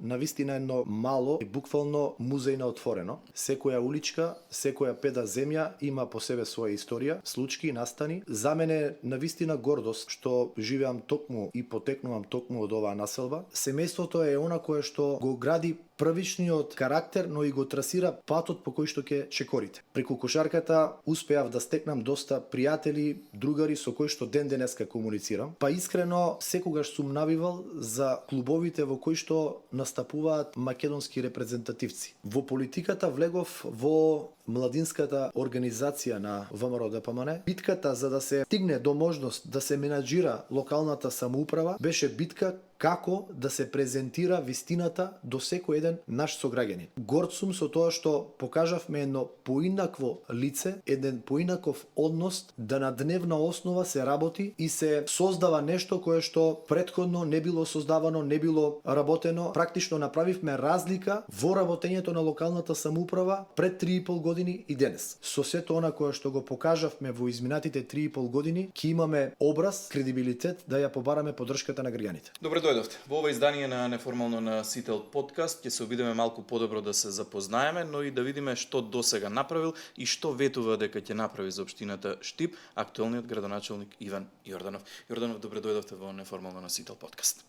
навистина едно мало и буквално музеј на отворено. Секоја уличка, секоја педа земја има по себе своја историја, случаи, настани. За мене навистина гордост што живеам токму и потекнувам токму од оваа населба. Семејството е она кое што го гради првичниот карактер, но и го трасира патот по кој што ќе чекорите. Преку кошарката успеав да стекнам доста пријатели, другари со кои што ден денеска комуницирам. Па искрено секогаш сум навивал за клубовите во кои што настапуваат македонски репрезентативци. Во политиката влегов во младинската организација на ВМРО ДПМН. Битката за да се стигне до можност да се менаџира локалната самоуправа беше битка како да се презентира вистината до секој еден наш сограѓанин. Горд сум со тоа што покажавме едно поинакво лице, еден поинаков однос, да на дневна основа се работи и се создава нешто кое што претходно не било создавано, не било работено. Практично направивме разлика во работењето на локалната самоуправа пред 3,5 години и денес. Со сето она кое што го покажавме во изминатите 3,5 години, ќе имаме образ, кредибилитет да ја побараме поддршката на граѓаните. Добре дојдовте. Во ова издание на Неформално на Сител подкаст ќе се обидеме малку подобро да се запознаеме, но и да видиме што досега направил и што ветува дека ќе направи за општината Штип актуелниот градоначалник Иван Јорданов. Јорданов, добре дојдовте во Неформално на Сител подкаст.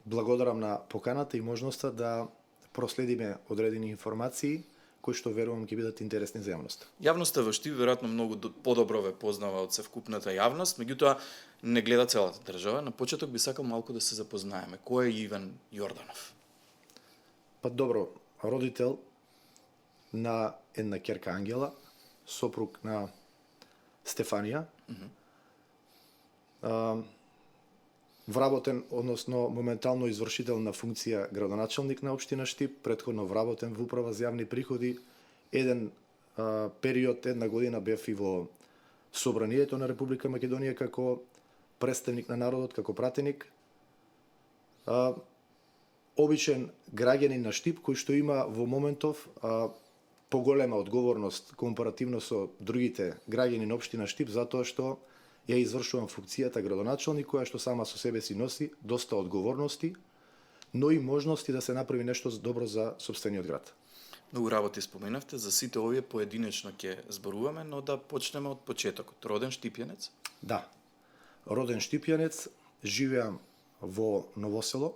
Благодарам на поканата и можноста да проследиме одредени информации кои што верувам ќе бидат интересни за јавноста. Јавноста во Штип веројатно многу подобро ве познава од севкупната јавност, меѓутоа не гледа целата држава. На почеток би сакал малку да се запознаеме. Кој е Иван Јорданов? Па добро, родител на една ќерка Ангела, сопруг на Стефанија. Вработен, односно моментално извршител на функција градоначалник на општина Штип, претходно вработен во управа за јавни приходи. Еден период, една година бев и во Собранието на Република Македонија како представник на народот, како пратеник. Обичен граѓанин на Штип кој што има во моментов поголема одговорност компаративно со другите граѓани на општина Штип, затоа што ја извршувам функцијата градоначалник, која што сама со себе си носи доста одговорности, но и можности да се направи нешто добро за сопствениот град. Многу работи споменавте, за сите овие поединечно ќе зборуваме, но да почнеме од почетокот. Роден штипјанец? Да. Роден штипјанец, живеам во Новосело.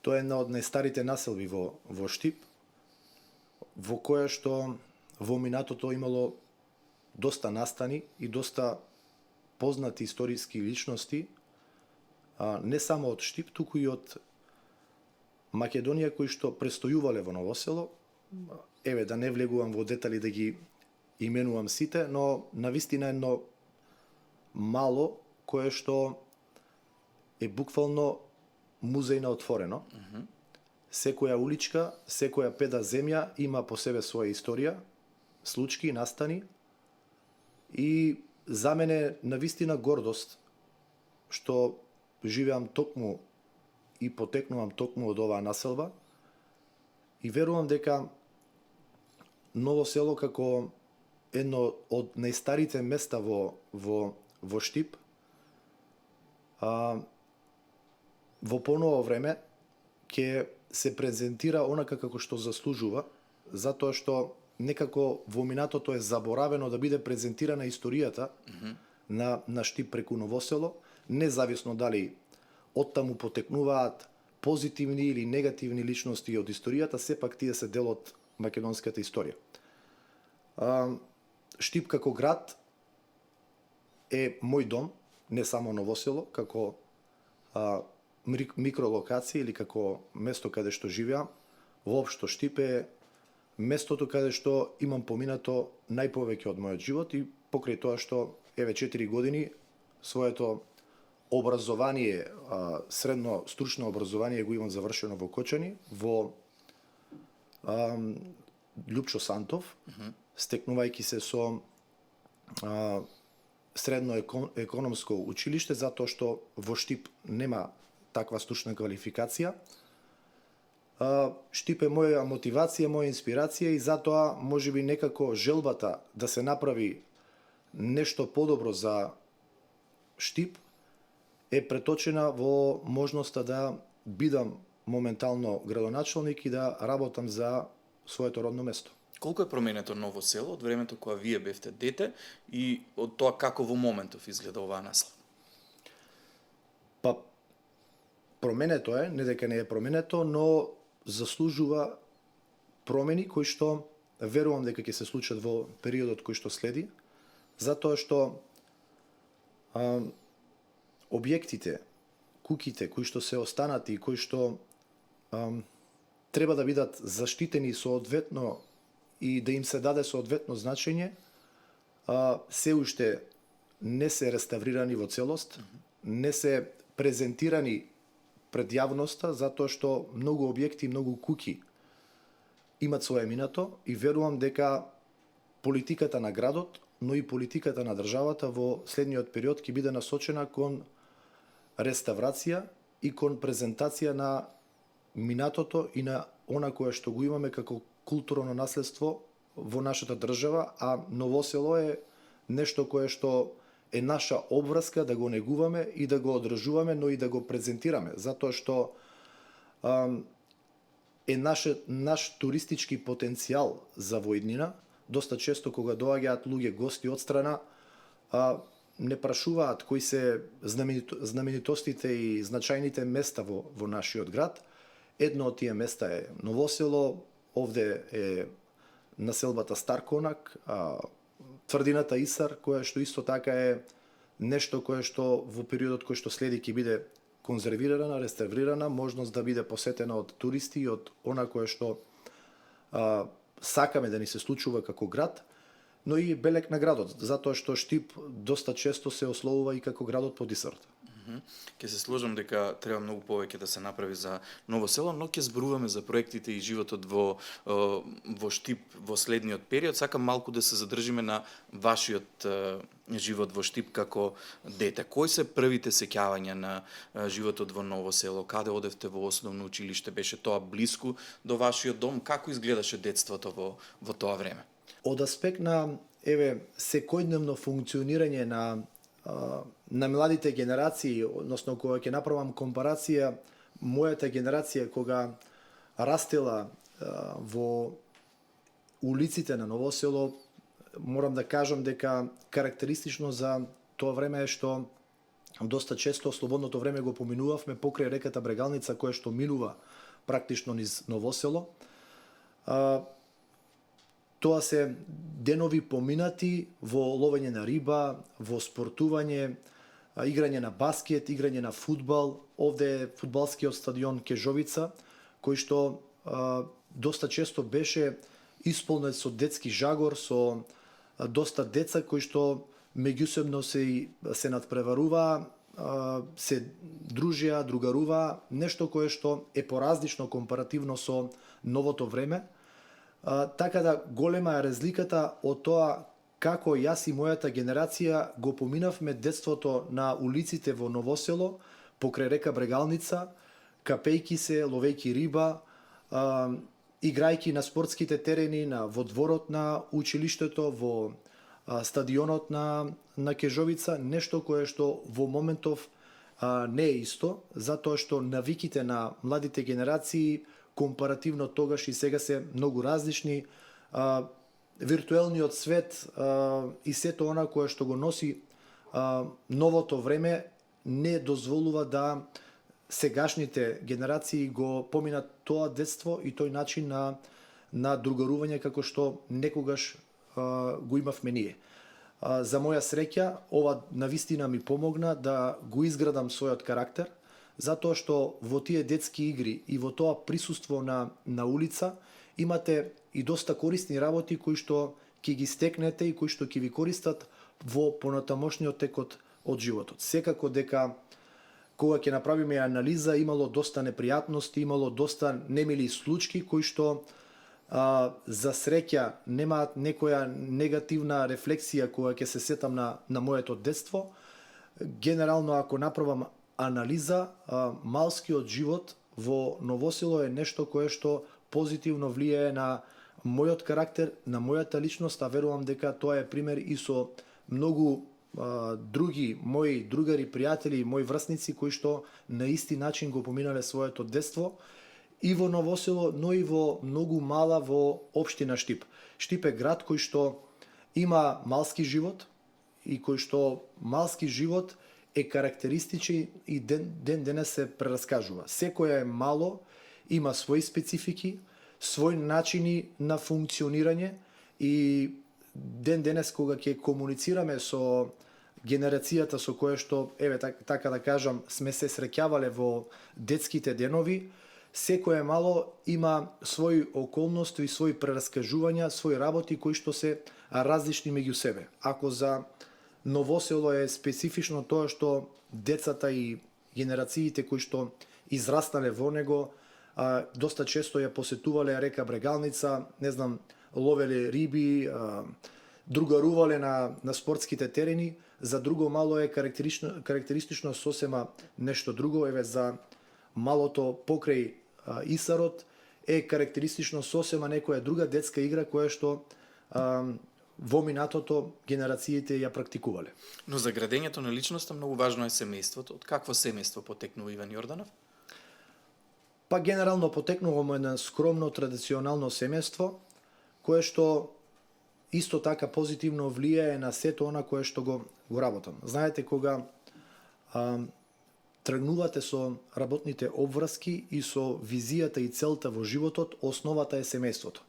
Тоа е една од најстарите населби во Штип, во која што во минатото имало доста настани и доста познати историски личности, не само од Штип, туку и од Македонија кои што престојувале во Новосело. Еве, да не влегувам во детали да ги именувам сите, но навистина едно мало кое што е буквално музеј на отворено. Секоја уличка, секоја педа земја има по себе своја историја, случаи, настани. И за мене навистина гордост што живеам токму и потекнувам токму од оваа населба и верувам дека Новосело како едно од најстарите места во Штип во поново време ќе се презентира онака како што заслужува, затоа што некако во минатото е заборавено да биде презентирана историјата на Штип преку Новосело, независно дали оттаму потекнуваат позитивни или негативни личности од историјата, сепак тие се дел од македонската историја. Штип како град е мој дом, не само Новосело, како микролокација или како место каде што живеам. Воопшто Штип е местото каде што имам поминато најповеќе од мојот живот и покрај тоа што еве 4 години своето образование, средно стручно образование го имам завршено во Кочани, во Љупчо Сантов, стекнувајќи се со средно економско училиште, затоа што во Штип нема таква стручна квалификација. Штип е моја мотивација, моја инспирација и затоа можеби некако желбата да се направи нешто подобро за Штип е преточена во можноста да бидам моментално градоначелник и да работам за своето родно место. Колку е променето Ново село од времето кога вие бевте дете и од тоа како во моментов изгледа оваа наслава? Па, променето е, не дека не е променето, но заслужува промени кои што верувам дека ќе се случат во периодот кој што следи, затоа што објектите, куќите кои што се останати и кои што треба да бидат заштитени соодветно и да им се даде соодветно значење, се уште не се реставрирани во целост, не се презентирани пред јавноста, затоа што многу објекти, многу куќи имат свое минато и верувам дека политиката на градот, но и политиката на државата во следниот период ќе биде насочена кон реставрација и кон презентација на минатото и на она кое што го имаме како културно наследство во нашата држава, а Ново село е нешто кое што е наша обврска да го негуваме и да го одржуваме, но и да го презентираме, затоа што е наш туристички потенцијал за воиднина. Доста често кога доаѓаат луѓе гости од страна, не прашуваат кои се знаменитостите и значајните места во нашиот град. Едно од тие места е Ново село, овде е населбата Старконак, тврдината Исар, која што исто така е нешто кое што во периодот кој што следи ќе биде конзервирана, реставрирана, можност да биде посетена од туристи и од она кое што сакаме да ни се случува како град, но и белег на градот, затоа што Штип доста често се ословува и како градот под Исарот. Ке се сложам дека треба многу повеќе да се направи за Ново село, но ќе зборуваме за проектите и животот во Штип во следниот период. Сакам малку да се задржиме на вашиот живот во Штип како дете. Кои се првите сеќавања на животот во Ново село? Каде одевте во основно училиште? Беше тоа блиску до вашиот дом? Како изгледаше детството во тоа време? Од аспект на секојдневно функционирање на младите генерации, односно кога ќе направам компарација, мојата генерација кога растела во улиците на Ново село, морам да кажам дека карактеристично за тоа време е што доста често слободното време го поминувавме покрај реката Брегалница, која што минува практично низ Ново село. Тоа се денови поминати во ловење на риба, во спортување, играње на баскет, играње на фудбал. Овде е фудбалскиот стадион Кежовица, кој што доста често беше исполнет со детски жагор, со доста деца кои што меѓусебно се надпреваруваа, се дружија, другаруваа, нешто кое што е поразлично компаративно со новото време. Така да голема е разликата од тоа како јас и мојата генерација го поминавме детството на улиците во Ново село, покрај река Брегалница, капејки се, ловејки риба, играјки на спортските терени, во дворот на училиштето, во стадионот на Кежовица, нешто кое што во моментов не е исто, затоа што навиките на младите генерации компаративно тогаш и сега се многу различни. Виртуелниот свет и сето она кое што го носи новото време не дозволува да сегашните генерации го поминат тоа детство и тој начин на другарување како што некогаш го имавме ние. За моја среќа, ова навистина ми помогна да го изградам својот карактер, затоа што во тие детски игри и во тоа присуство на улица имате и доста корисни работи кои што ќе ги стекнете и кои што ќе ви користат во понатамошниот тек од животот. Секако дека кога ќе направиме анализа, имало доста непријатности, имало доста немили случаи кои што за среќа немаат некоја негативна рефлексија кога ќе се сетам на моето детство. Генерално, ако направам анализа, малскиот живот во Ново село е нешто кое што позитивно влијае на мојот карактер, на мојата личност, а верувам дека тоа е пример и со многу други мои другари, пријатели и мои врсници кои што на исти начин го поминале своето детство и во Ново Село, но и во многу мала во општина Штип. Штип е град кој што има малски живот и кој што малски живот е карактеристичен и ден денес се прераскажува. Секоја е мало, има своји специфики, своји начини на функционирање и ден денес кога ќе комуницираме со генерацијата со која што, еве така да кажам, сме се среќавале во детските денови, секое мало има своји околности и своји прераскажувања, своји работи кои што се различни меѓу себе. Ако за Ново Село е специфично тоа што децата и генерациите кои што израснале во него, доста често ја посетувале река Брегалница, не знам, ловеле риби, другарувале на спортските терени, за друго мало е карактеристично сосема нешто друго, еве за малото покрај Исарот е карактеристично сосема некоја друга детска игра која што во минатото генерациите ја практикувале. Но за градењето на личноста многу важно е семејството. Од какво семејство потекнува Иван Јорданов? Па генерално потекнуваме едно скромно традиционално семејство кое што исто така позитивно влијае на сето она кое што го работам. Знаете, кога тргнувате со работните обврски и со визијата и целта во животот, основата е семејството.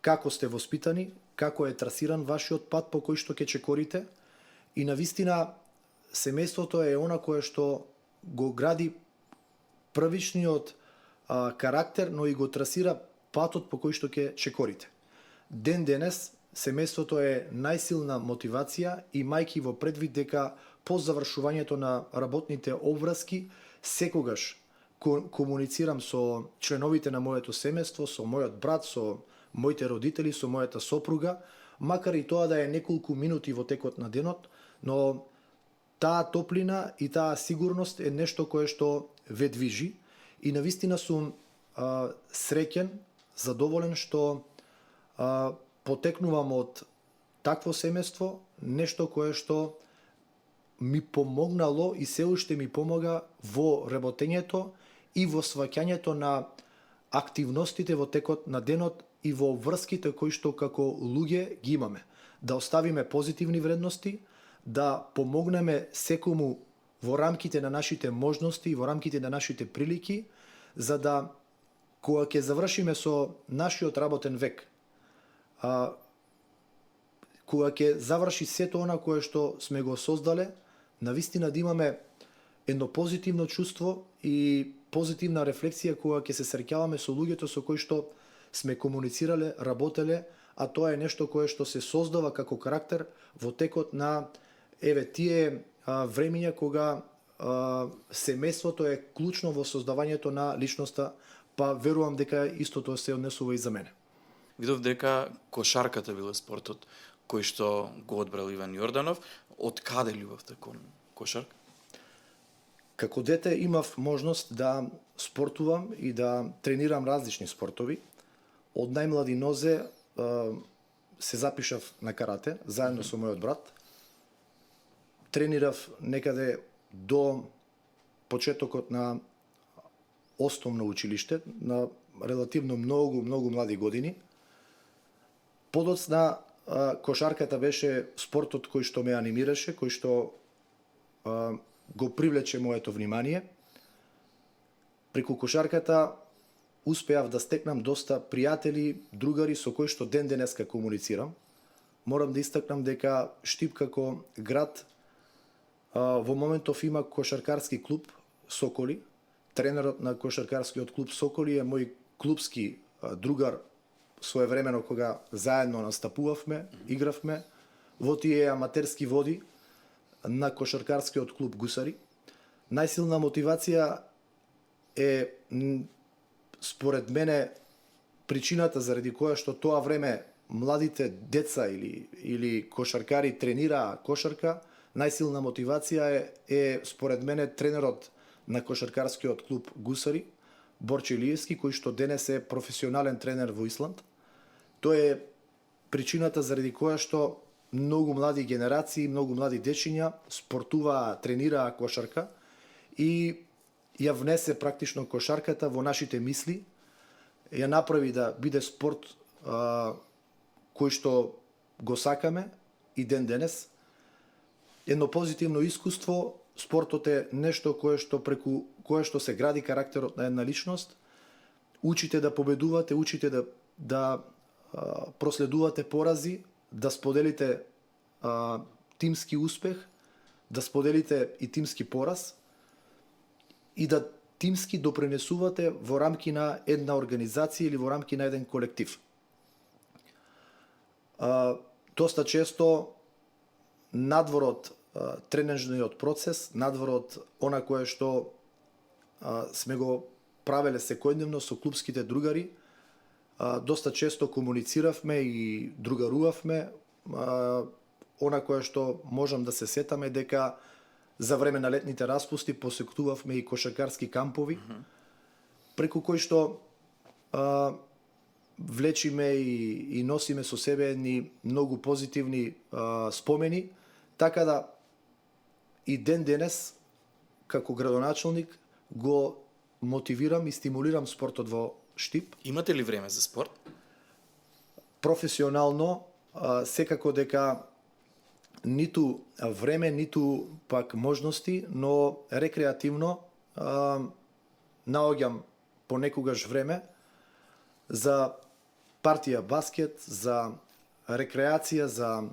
Како сте воспитани, како е трасиран вашиот пат по кој што ќе чекорите, и навистина семејството е она кое што го гради првичниот карактер, но и го трасира патот по кој што ќе чекорите. Ден денес семејството е најсилна мотивација, имајќи во предвид дека по завршувањето на работните обврски секогаш комуницирам со членовите на моето семејство, со мојот брат, со моите родители, со мојата сопруга, макар и тоа да е неколку минути во текот на денот, но таа топлина и таа сигурност е нешто кое што ве движи и навистина сум среќен, задоволен што потекнувам од такво семејство, нешто кое што ми помогнало и се уште ми помога во работењето и во сваќањето на активностите во текот на денот и во врските кои што како луѓе ги имаме. Да оставиме позитивни вредности, да помогнеме секому во рамките на нашите можности и во рамките на нашите прилики, за да кога ќе завршиме со нашиот работен век, кога ќе заврши сето она кое што сме го создале, навистина да имаме едно позитивно чувство и позитивна рефлексија кога ќе се среќаваме со луѓето со кои што сме комуницирале, работеле, а тоа е нешто кое што се создава како карактер во текот на тие времиња кога семејството е клучно во создавањето на личноста, па верувам дека истото се однесува и за мене. Видов дека кошарката била спортот кој што го одбрал Иван Јорданов. Од каде љубовта кон кошарка? Како дете имав можност да спортувам и да тренирам различни спортови. Од најмлади нозе се запишав на карате, заедно со мојот брат. Тренирав некаде до почетокот на основно училиште, на релативно многу млади години. Подоцна кошарката беше спортот кој што ме анимираше, кој што го привлече моето внимание. Преку кошарката успеав да стекнам доста пријатели, другари со кои што ден денеска комуницирам. Морам да истакнам дека Штип како град во моментов има кошаркарски клуб Соколи. Тренерот на кошаркарскиот клуб Соколи е мој клубски другар своевремено кога заедно настапувавме, игравме во тие аматерски води на кошаркарскиот клуб Гусари. Најсилна мотивација е според мене причината заради која што тоа време младите деца или кошаркари тренираа кошарка. Најсилна мотивација е според мене тренерот на кошаркарскиот клуб Гусари, Борче Илиевски, кој што денес е професионален тренер во Исланд. Тоа е причината заради која што многу млади генерации, многу млади дечиња спортуваа, тренираа кошарка и ја внесе практично кошарката во нашите мисли, ја направи да биде спорт кој што го сакаме и ден денес. Едно позитивно искуство, спортот е нешто преку кое што се гради карактерот на една личност. Учите да победувате, учите да проследувате порази, да споделите тимски успех, да споделите и тимски пораз и да тимски допринесувате во рамки на една организација или во рамки на еден колектив. Доста често надвор од тренажниот процес, надвор од она кое што сме го правеле секојдневно со клубските другари, доста често комунициравме и другарувавме. Она кое што можам да се сетам е дека за време на летните распусти посетувавме и кошакарски кампови, преку кои што влечиме и носиме со себе едни многу позитивни спомени, така да и ден денес како градоначалник го мотивирам и стимулирам спортот во Штип. Имате ли време за спорт? Професионално секако дека ниту време, ниту пак можности, но рекреативно наоѓам понекогаш време за партија баскет, за рекреација, за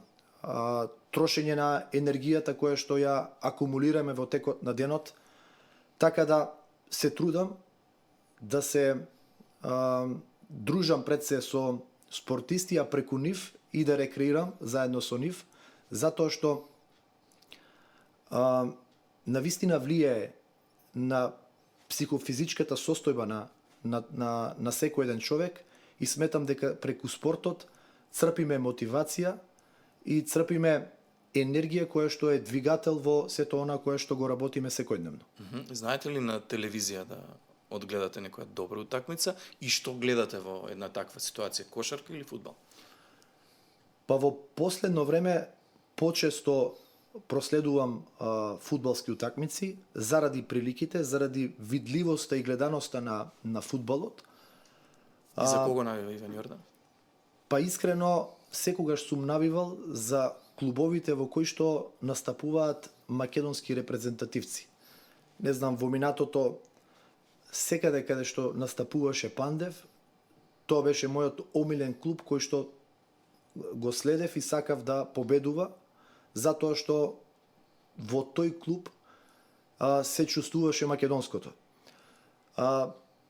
трошење на енергијата која што ја акумулираме во текот на денот, така да се трудам да се дружам пред се со спортисти, а преку нив и да рекреирам заедно со нив, затоа што навистина влијае на психофизичката состојба на секој еден човек и сметам дека преку спортот црпиме мотивација и црпиме енергија која што е двигател во сето она кое што го работиме секојдневно. Знаете ли на телевизија да одгледате некоја добра утакмица и што гледате во една таква ситуација, кошарка или фудбал? Па во последно време почесто проследувам фудбалски утакмици заради приликите, заради видливоста и гледаноста на фудбалот. И за кого навива Иван Јордан? Па искрено секогаш сум навивал за клубовите во кои што настапуваат македонски репрезентативци. Не знам, во минатото секаде каде што настапуваше Пандев, тоа беше мојот омилен клуб кој што го следев и сакав да победува, затоа што во тој клуб се чувствуваше македонското.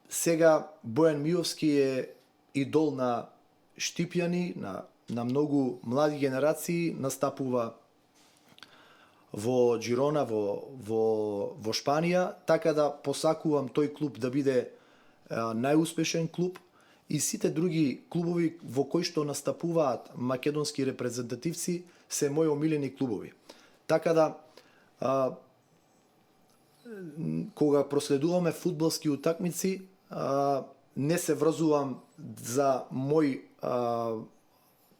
Сега Бојан Миовски е идол на штипјани, на многу млади генерации, настапува во Джирона, во Шпанија, така да посакувам тој клуб да биде најуспешен клуб и сите други клубови во кои што настапуваат македонски репрезентативци се мои омилени клубови. Така да кога проследуваме фудбалски утакмици, не се врзувам за мој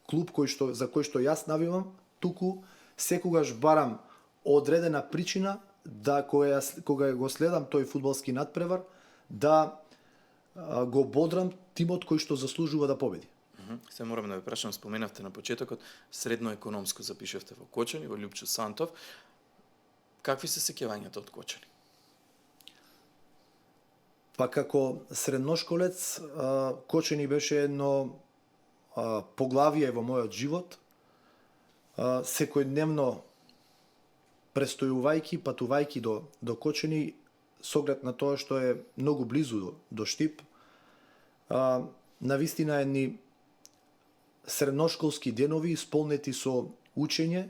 клуб за кој што јас навивам, туку секогаш барам одредена причина да кога го следам тој фудбалски надпревар, да го бодрам тимот кој што заслужува да победи. Се морам да ве прашам, споменавте на почетокот, средно економско запишавте во Кочани, во Лјупчо Сантов. Какви се сеќавањата од Кочани? Па како средношколец, Кочани беше едно поглавие во мојот живот. Секојдневно престојувајќи, патувајќи до Кочани, со оглед на тоа што е многу близу до Штип, навистина едни средношколски денови исполнети со учење,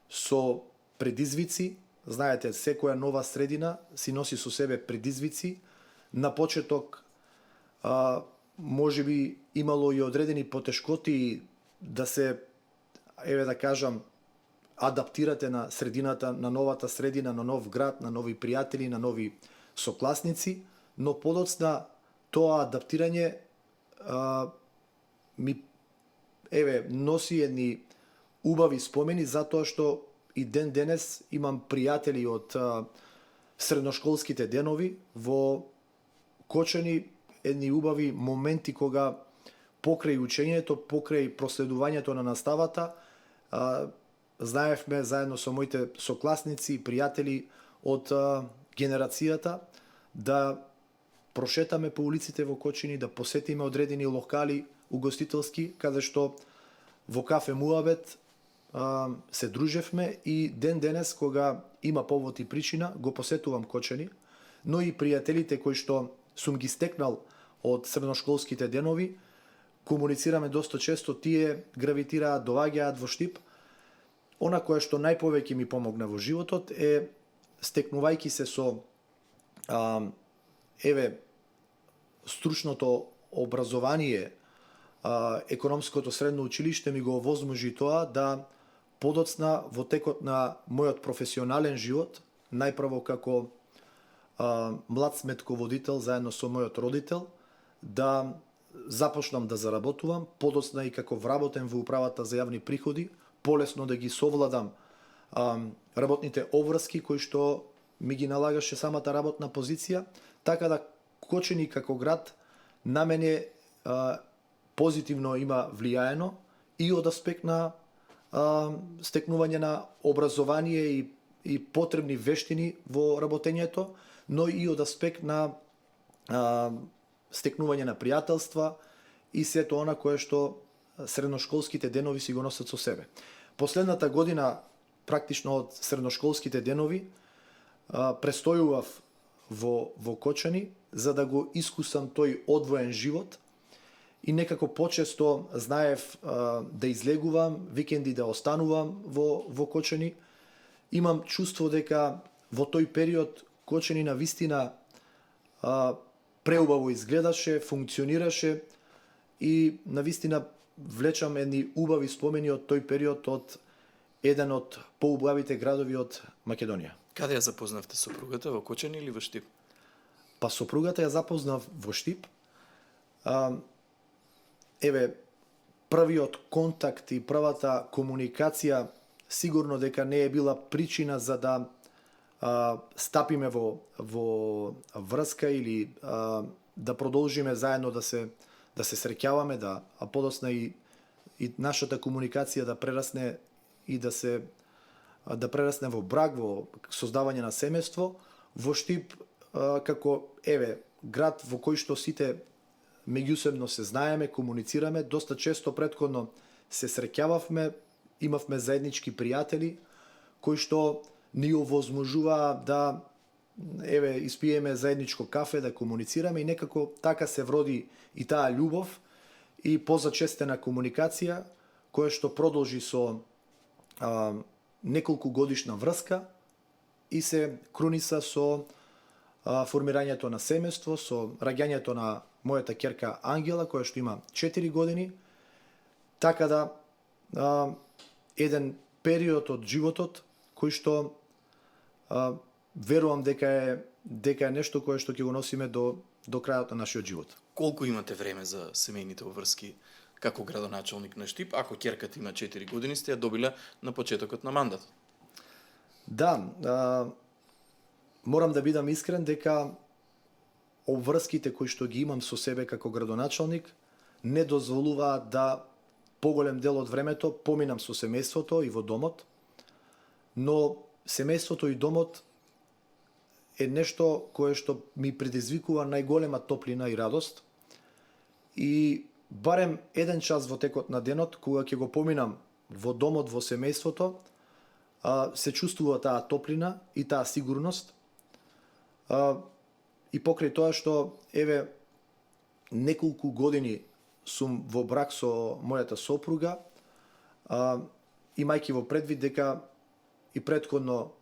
со предизвици. Знаете, секоја нова средина си носи со себе предизвици. На почеток можеби имало и одредени потешкоти да се, да кажам, адаптирате на средината, на новата средина, на нов град, на нови пријатели, на нови сокласници, но подоцна тоа адаптирање ми носи едни убави спомени, затоа што и ден денес имам пријатели од средношколските денови во Кочани, едни убави моменти кога покрај учењето, покрај проследувањето на наставата, знаевме заедно со моите сокласници и пријатели од генерацијата да прошетаме по улиците во Кочани, да посетиме одредени локали угостителски, каде што во кафе Муабет се дружевме и ден денес кога има повод и причина го посетувам Кочани, но и пријателите кои што сум ги стекнал од средношколските денови, комуницираме доста често, тие гравитираат, доаѓаат во Штип. Она кое што најповеќе ми помогна во животот е стекнувајќи се со стручното образование, економското средно училиште ми го овозможи тоа да подоцна во текот на мојот професионален живот, најпрво како млад сметководител заедно со мојот родител, да започнам да заработувам, подоцна и како вработен во управата за јавни приходи, полесно да ги совладам работните обврски кои што ми ги налагаше самата работна позиција, така да Кочани како град на мене позитивно има влијаено и од аспект на стекнување на образование и потребни вештини во работењето, но и од аспект на стекнување на пријателства и сето она кое што средношколските денови си го носат со себе. Последната година, практично од средношколските денови, престојував во Кочани за да го искусам тој одвоен живот и некако почесто знаев да излегувам, викенди да останувам во Кочани. Имам чувство дека во тој период Кочани на вистина преубаво изгледаше, функционираше и на вистина влечам едни убави спомени од тој период од еден од поубавите градови од Македонија. Каде ја запознавте сопругата, во Кочани или во Штип? Па сопругата ја запознав во Штип. Првиот контакт и првата комуникација сигурно дека не е била причина за да стапиме во врска или да продолжиме заедно да се среќаваме, а подоцна и нашата комуникација да прерасне и да прерасне во брак, во создавање на семејство. Во Штип како град во кој што сите меѓусебно се знаеме, комуницираме, доста често претходно се среќававме, имавме заеднички пријатели кои што ни овозможуваа да испиеме заедничко кафе, да комуницираме и некако така се вроди и таа љубов и позачестена комуникација која што продолжи со неколку годишна врска и се круниса со формирањето на семејство, со раѓањето на мојата ќерка Ангела, која што има 4 години, така да еден период од животот кој што верувам дека е нешто кое што ќе го носиме до крајот на нашиот живот. Колку имате време за семејните обврски како градоначалник на Штип, ако ќерката има 4 години, сте ја добиле на почетокот на мандатот? Да, морам да бидам искрен дека обврските кои што ги имам со себе како градоначалник не дозволуваат да поголем дел од времето поминам со семејството и во домот, но семејството и домот е нешто кое што ми предизвикува најголема топлина и радост и барем еден час во текот на денот, кога ќе го поминам во домот, во семејството, се чувствува таа топлина и таа сигурност. И покрај тоа што, неколку години сум во брак со мојата сопруга, имајќи во предвид дека и претходно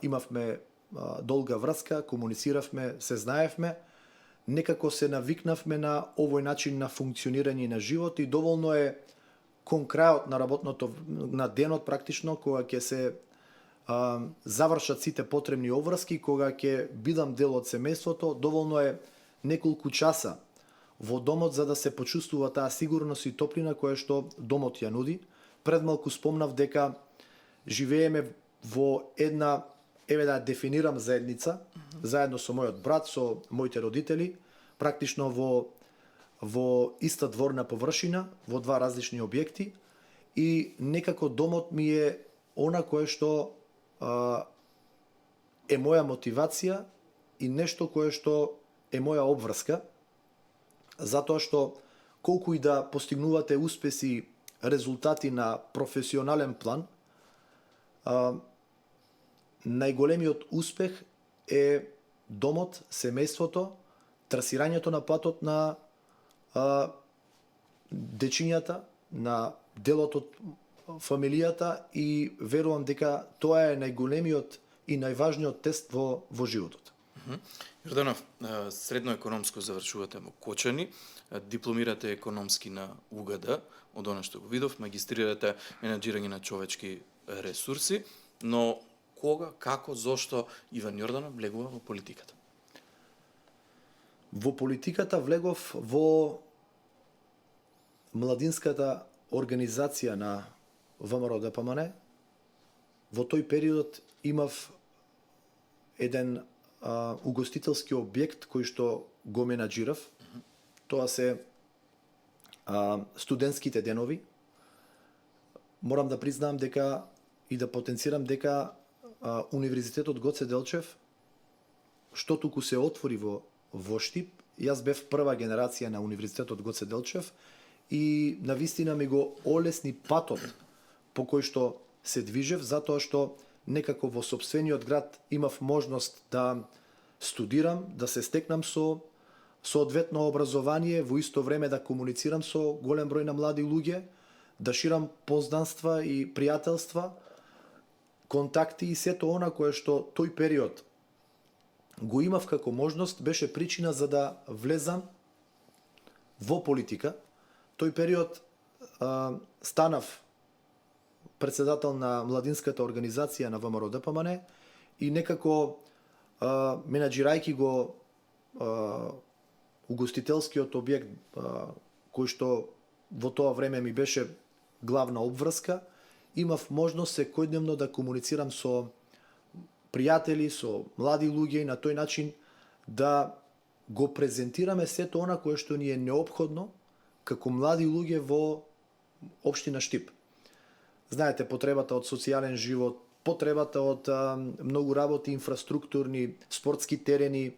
имавме долга врска, комунициравме, се знаевме, некако се навикнавме на овој начин на функционирање на живот и доволно е кон крајот на работното на денот практично кога ќе се завршат сите потребни обврски, кога ќе бидам дел од семејството, доволно е неколку часа во домот за да се почувствува таа сигурност и топлина која што домот ја нуди. Пред малку спомнав дека живееме во една еве да дефинирам заедница, заедно со мојот брат, со моите родители, практично во иста дворна површина, во два различни објекти, и некако домот ми е она кое што е моја мотивација и нешто кое што е моја обврска, затоа што колку и да постигнувате успеси, резултати на професионален план, најголемиот успех е домот, семејството, трасирањето на патот на дечињата, на делот од фамилијата, и верувам дека тоа е најголемиот и најважниот тест во животот. Јорданов, средно економско завршувате во Кочани, дипломирате економски на УГД, од она што го видов, магистрирате менаџирање на човечки ресурси, но кога, како, зошто Иван Јорданов влегува во политиката? Во политиката влегов во младинската организација на ВМРО ДПМН. Во тој период имав еден угостителски објект кој што го менаџирав. Тоа се студентските денови. Морам да признаам дека и да потенцирам дека Универзитетот Гоце Делчев, што туку се отвори во Штип, јас бев прва генерација на Универзитетот Гоце Делчев и навистина ми го олесни патот по кој што се движев, затоа што некако во сопствениот град имав можност да студирам, да се стекнам со соодветно образование, во исто време да комуницирам со голем број на млади луѓе, да ширам познанства и пријателства, контакти, и сето она кое што тој период го имав како можност, беше причина за да влезам во политика. Тој период станав председател на младинската организација на ВМРО ДПМН и некако менаџирајќи го угостителскиот објект кој што во тоа време ми беше главна обврска, имав можност секојдневно да комуницирам со пријатели, со млади луѓе и на тој начин да го презентираме сето она кое што ни е неопходно како млади луѓе во општина Штип. Знаете, потребата од социјален живот, потребата од многу работи инфраструктурни, спортски терени,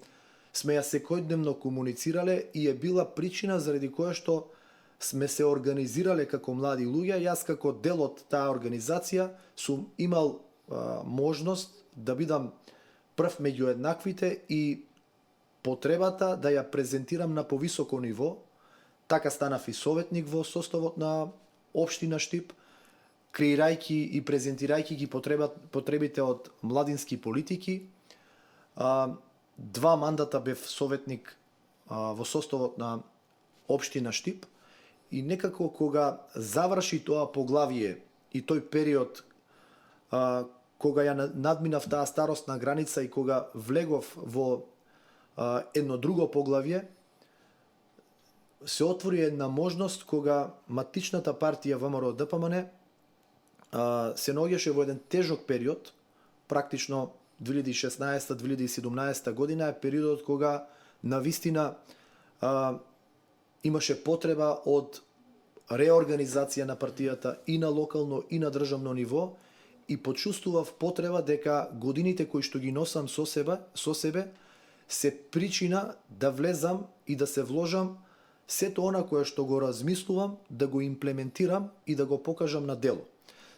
сме ја секојдневно комуницирале и е била причина заради која што сме се организирале како млади луѓе. Јас како дел од таа организација сум имал можност да бидам прв меѓу еднаквите и потребата да ја презентирам на повисоко ниво. Така станав и советник во составот на општина Штип, креирајќи и презентирајќи ги потребите од младински политики. 2 мандата бев советник во составот на општина Штип и некако кога заврши тоа поглавие и тој период кога ја надминав таа старосна граница и кога влегов во едно друго поглавие, се отвори една можност кога матичната партија ВМРО ДПМН се наоѓаше во еден тежок период, практично 2016-2017 година е периодот кога навистина имаше потреба од реорганизација на партијата и на локално и на државно ниво, и почувствував потреба дека годините кои што ги носам со себе се причина да влезам и да се вложам сето она кое што го размислувам, да го имплементирам и да го покажам на дело.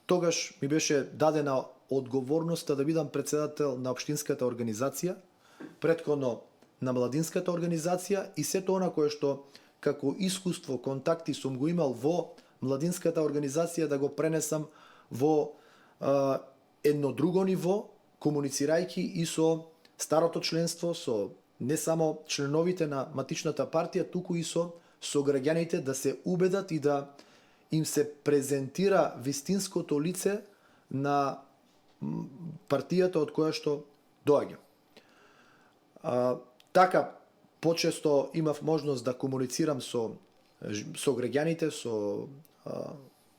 Тогаш ми беше дадена одговорноста да бидам председател на општинската организација, претходно на младинската организација, и сето она кое што како искуство, контакти сум го имал во младинската организација да го пренесам во едно друго ниво, комуницирајќи и со старото членство, со не само членовите на матичната партија, туку и со граѓаните, да се убедат и да им се презентира вистинското лице на партијата од која што доаѓа. Така, почесто имав можност да комуницирам со граѓаните, со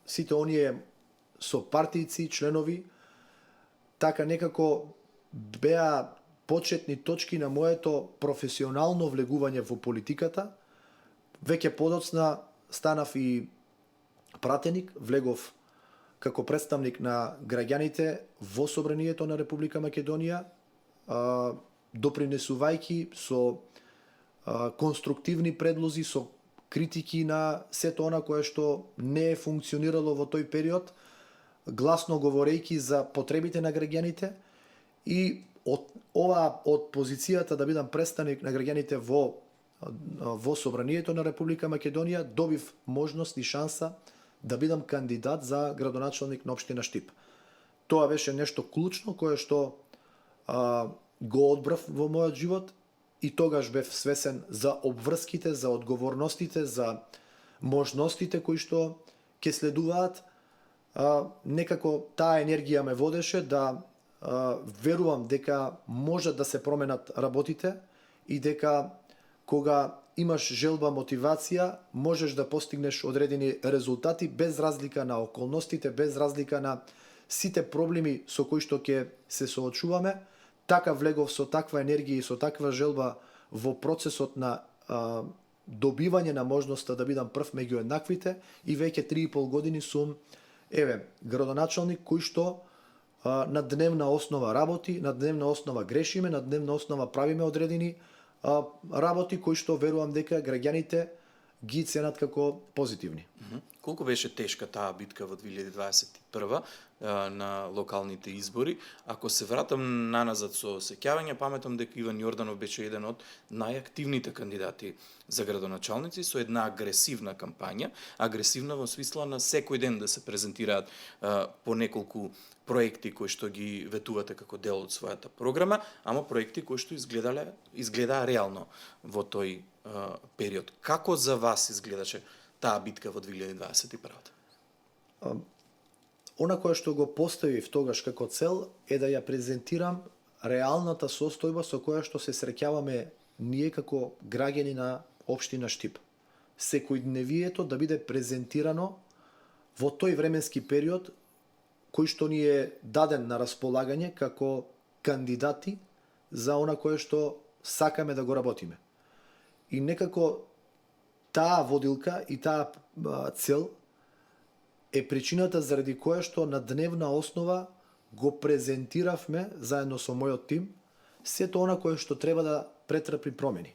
сите оние со партијци, членови, така некако беа почетни точки на моето професионално влегување во политиката. Веќе подоцна станав и пратеник, влегов како представник на граѓаните во Собранието на Република Македонија, допринесувајќи со конструктивни предлози, со критики на сето она кое што не е функционирало во тој период, гласно говорејќи за потребите на граѓаните, и од позицијата да бидам представник на граѓаните во Собранието на Република Македонија, добив можност и шанса да бидам кандидат за градоначалник на општина Штип. Тоа беше нешто клучно кое што го одбрав во мојот живот, и тогаш бев свесен за обврските, за одговорностите, за можностите кои што ќе следуваат. Некако таа енергија ме водеше да верувам дека може да се променат работите и дека кога имаш желба, мотивација, можеш да постигнеш одредени резултати без разлика на околностите, без разлика на сите проблеми со кои што ќе се соочуваме. Така влегов со таква енергија и со таква желба во процесот на добивање на можноста да бидам прв меѓу еднаквите, и веќе 3,5 години сум градоначалник кој што на дневна основа работи, на дневна основа грешиме, на дневна основа правиме одредени работи кои што верувам дека граѓаните ги ценат како позитивни. Колку беше тешка таа битка во 2021 на локалните избори? Ако се вратам наназад со сеќавање, паметам дека Иван Јорданов беше еден од најактивните кандидати за градоначалници со една агресивна кампања, агресивна во смисла на секој ден да се презентираат по неколку проекти кои што ги ветувате како дел од својата програма, ама проекти кои што изгледаа реално во тој период. Како за вас изгледаше таа битка во 2021? Она кое што го поставив тогаш како цел е да ја презентирам реалната состојба со која што се среќаваме ние како граѓани на општина Штип. Секојдневието да биде презентирано во тој временски период кој што ни е даден на располагање како кандидати за она кое што сакаме да го работиме. И некако таа водилка и таа цел е причината заради која што на дневна основа го презентиравме заедно со мојот тим сето она кое што треба да претрпи промени.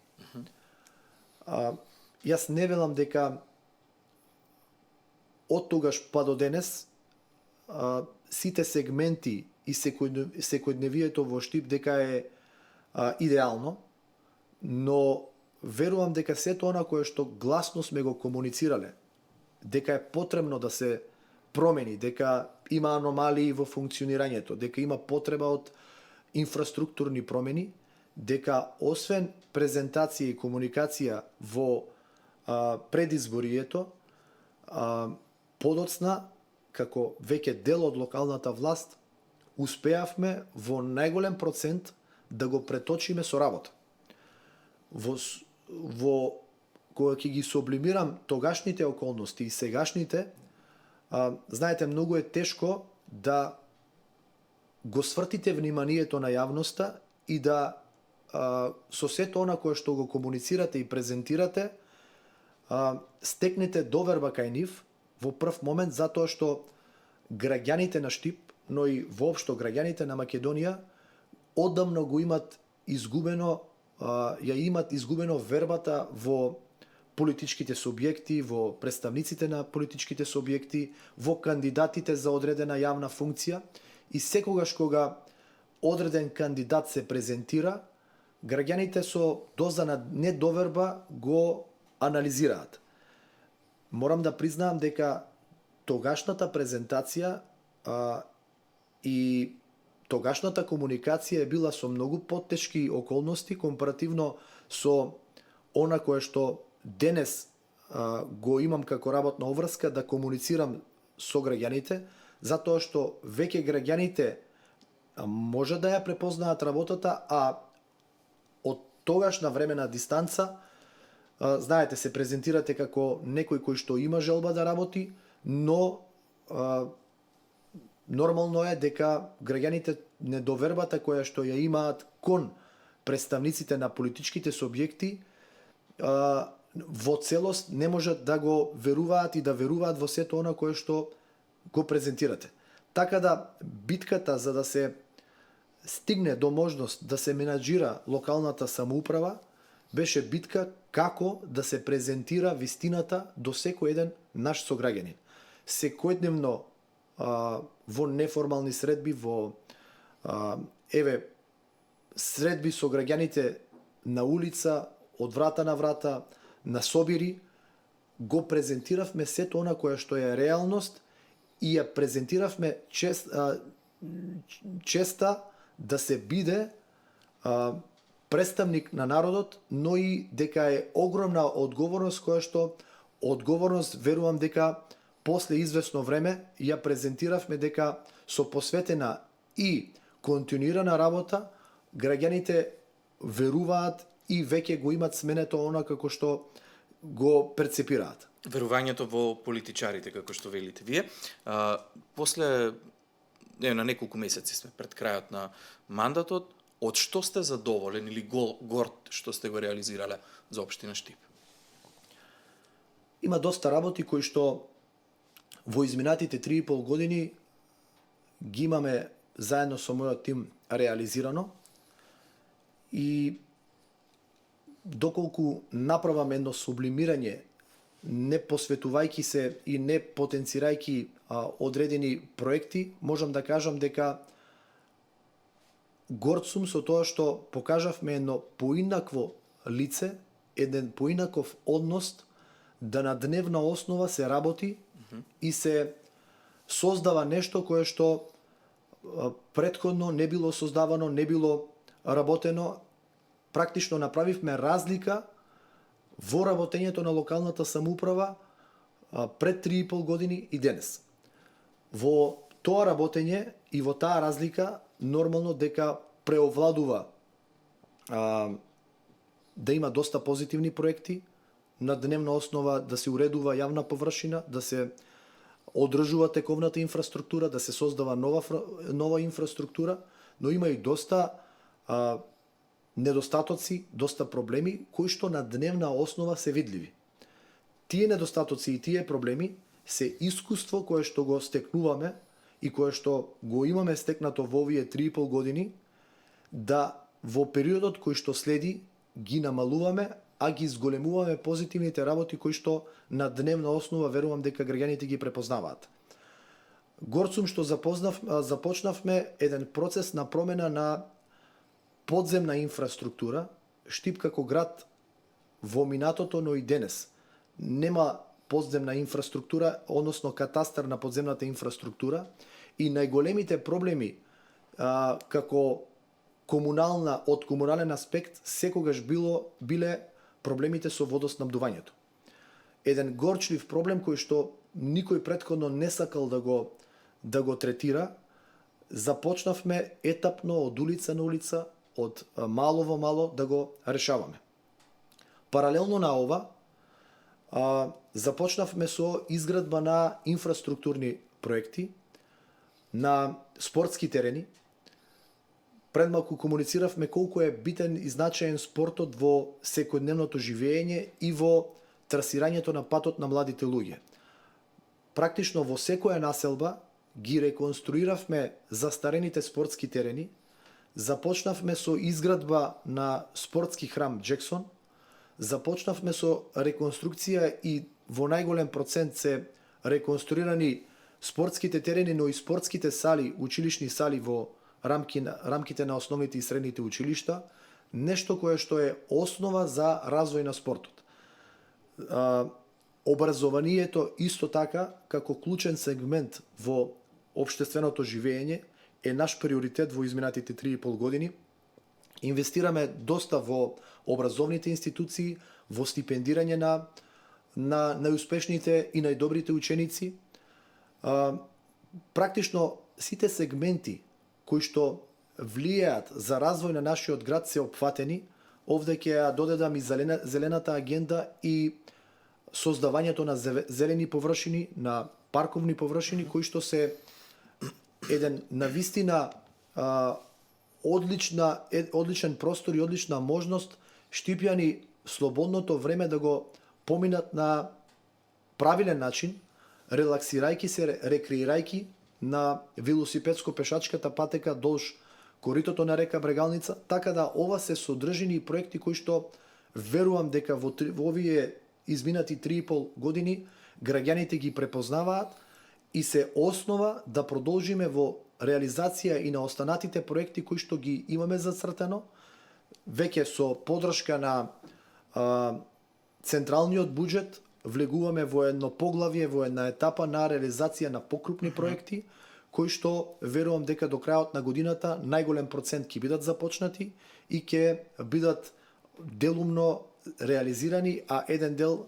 Јас не велам дека од тогаш па до денес сите сегменти и секојдневието во Штип дека е идеално, но верувам дека сето она кое што гласно сме го комуницирале, дека е потребно да се промени, дека има аномалии во функционирањето, дека има потреба од инфраструктурни промени, дека освен презентација и комуникација во предизборието, подоцна, како веќе дел од локалната власт, успеавме во најголем процент да го преточиме со работа. Кога ќе ги сублимирам тогашните околности и сегашните, знаете, многу е тешко да го свртите вниманието на јавноста и да со сето она кое што го комуницирате и презентирате, стекнете доверба кај нив во прв момент, затоа што граѓаните на Штип, но и воопшто граѓаните на Македонија одамно го имат изгубено, вербата во политичките субјекти, во представниците на политичките субјекти, во кандидатите за одредена јавна функција, и секогаш кога одреден кандидат се презентира, граѓаните со доза на недоверба го анализираат. Морам да признаам дека тогашната презентација и тогашната комуникација е била со многу поттешки околности компаративно со она кое што денес го имам како работна обврска да комуницирам со граѓаните, затоа што веќе граѓаните може да ја препознаат работата, а од тогашна времена дистанца, знаете, се презентирате како некој кој што има желба да работи, но нормално е дека граѓаните недовербата која што ја имаат кон представниците на политичките субјекти во целост не можат да го веруваат и да веруваат во сето она кое што го презентирате. Така да битката за да се стигне до можност да се менаџира локалната самоуправа беше битка како да се презентира вистината до секој еден наш сограѓанин. Секојдневно во неформални средби, во средби со граѓаните на улица, од врата на врата, на собири, го презентиравме сето она кое што е реалност и ја презентиравме честа да се биде представник на народот, но и дека е огромна одговорност која што верувам дека после извесно време ја презентиравме дека со посветена и континуирана работа граѓаните веруваат и веќе го имат сменето она како што го перцепираат. Верувањето во политичарите, како што велите вие. После на неколку месеци сме пред крајот на мандатот, од што сте задоволен или горд што сте го реализирале за општина Штип? Има доста работи кои што во изминатите 3,5 години ги имаме заедно со мојот тим реализирано и доколку направам едно сублимирање, не посветувајќи се и не потенцирајќи одредени проекти, можам да кажам дека горд сум со тоа што покажавме едно поинакво лице, еден поинаков однос, да на дневна основа се работи и се создава нешто кое што претходно не било создавано, не било работено. Практично направивме разлика во работењето на локалната самоуправа пред 3,5 години и денес. Во тоа работење и во таа разлика нормално дека преовладува да има доста позитивни проекти, на дневна основа да се уредува јавна површина, да се одржува тековната инфраструктура, да се создава нова инфраструктура, но има и доста недостатоци, доста проблеми кои што на дневна основа се видливи. Тие недостатоци и тие проблеми се искуство кое што го стекнуваме и кое што го имаме стекнато во овие 3,5 години, да во периодот кој што следи ги намалуваме, а ги зголемуваме позитивните работи кои што на дневна основа верувам дека граѓаните ги препознаваат. Горд сум што започнавме еден процес на промена на подземна инфраструктура. Штип како град во минатото, но и денес нема подземна инфраструктура, односно катастар на подземната инфраструктура, и најголемите проблеми како од комунален аспект секогаш биле проблемите со водоснабдувањето. Еден горчлив проблем кој што никој претходно не сакал да го третира, започнавме етапно од улица на улица, од мало во мало да го решаваме. Паралелно на ова, започнавме со изградба на инфраструктурни проекти, на спортски терени. Пред малку комунициравме колку е битен и значаен спортот во секојдневното живење и во трасирањето на патот на младите луѓе. Практично во секоја населба ги реконструиравме застарените спортски терени, започнавме со изградба на спортски храм Джексон, започнавме со реконструкција и во најголем процент се реконструирани спортските терени, но и спортските сали, училишни сали во рамките на основните и средните училишта, нешто кое што е основа за развој на спортот. Образованието исто така, како клучен сегмент во општественото живење, е наш приоритет во изминатите 3,5 години. Инвестираме доста во образовните институции, во стипендирање на најуспешните и најдобрите ученици. Практично сите сегменти кои што влијаат за развој на нашиот град се опфатени. Овде ќе ја додедам и зелената агенда и создавањето на зелени површини, на парковни површини, кои што се еден навистина одличен простор и одлична можност штипјани слободното време да го поминат на правилен начин, релаксирајќи се, рекреирајќи на велосипедско-пешачката патека долж коритото на река Брегалница, така да ова се содржини проекти кои што верувам дека во овие изминати 3,5 години граѓаните ги препознаваат и се основа да продолжиме во реализација и на останатите проекти кои што ги имаме зацртано, веќе со поддршка на централниот буџет влегуваме во едно поглавје, во една етапа на реализација на покрупни проекти, кои што верувам дека до крајот на годината најголем процент ќе бидат започнати и ќе бидат делумно реализирани, а еден дел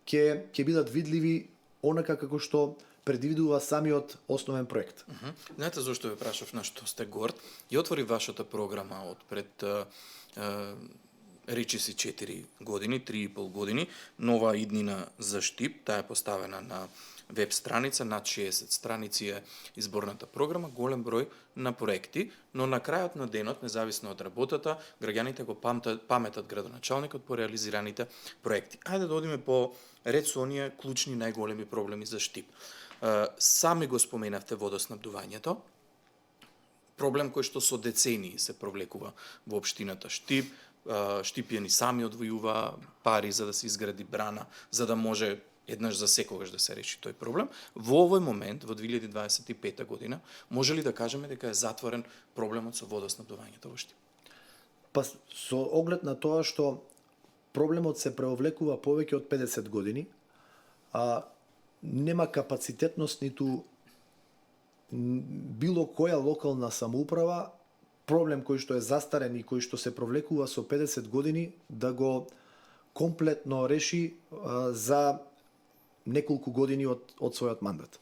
ќе бидат видливи онака како што предвидува самиот основен проект. Знаете зашто ве прашав на што сте горд? Ја отвори вашата програма од пред речи си 4 години, 3,5 години, нова иднина за Штип, таа е поставена на веб страница, над 60 страници е изборната програма, голем број на проекти, но на крајот на денот, независно од работата, граѓаните го паметат градоначалникот по реализираните проекти. Ајде да одиме по ред со оние клучни најголеми проблеми за Штип. Сами го споменавте водоснабдувањето, проблем кој што со децении се провлекува во општината Штип, Штипјани сами одвојува пари за да се изгради брана, за да може еднаш за секогаш да се реши тој проблем. Во овој момент, во 2025 година, може ли да кажеме дека е затворен проблемот со водоснабдувањето во Штип? Па со оглед на тоа што проблемот се преовлекува повеќе од 50 години, нема капацитетност ниту било која локална самоуправа проблем кој што е застарен и кој што се провлекува со 50 години да го комплетно реши за неколку години од својот мандат.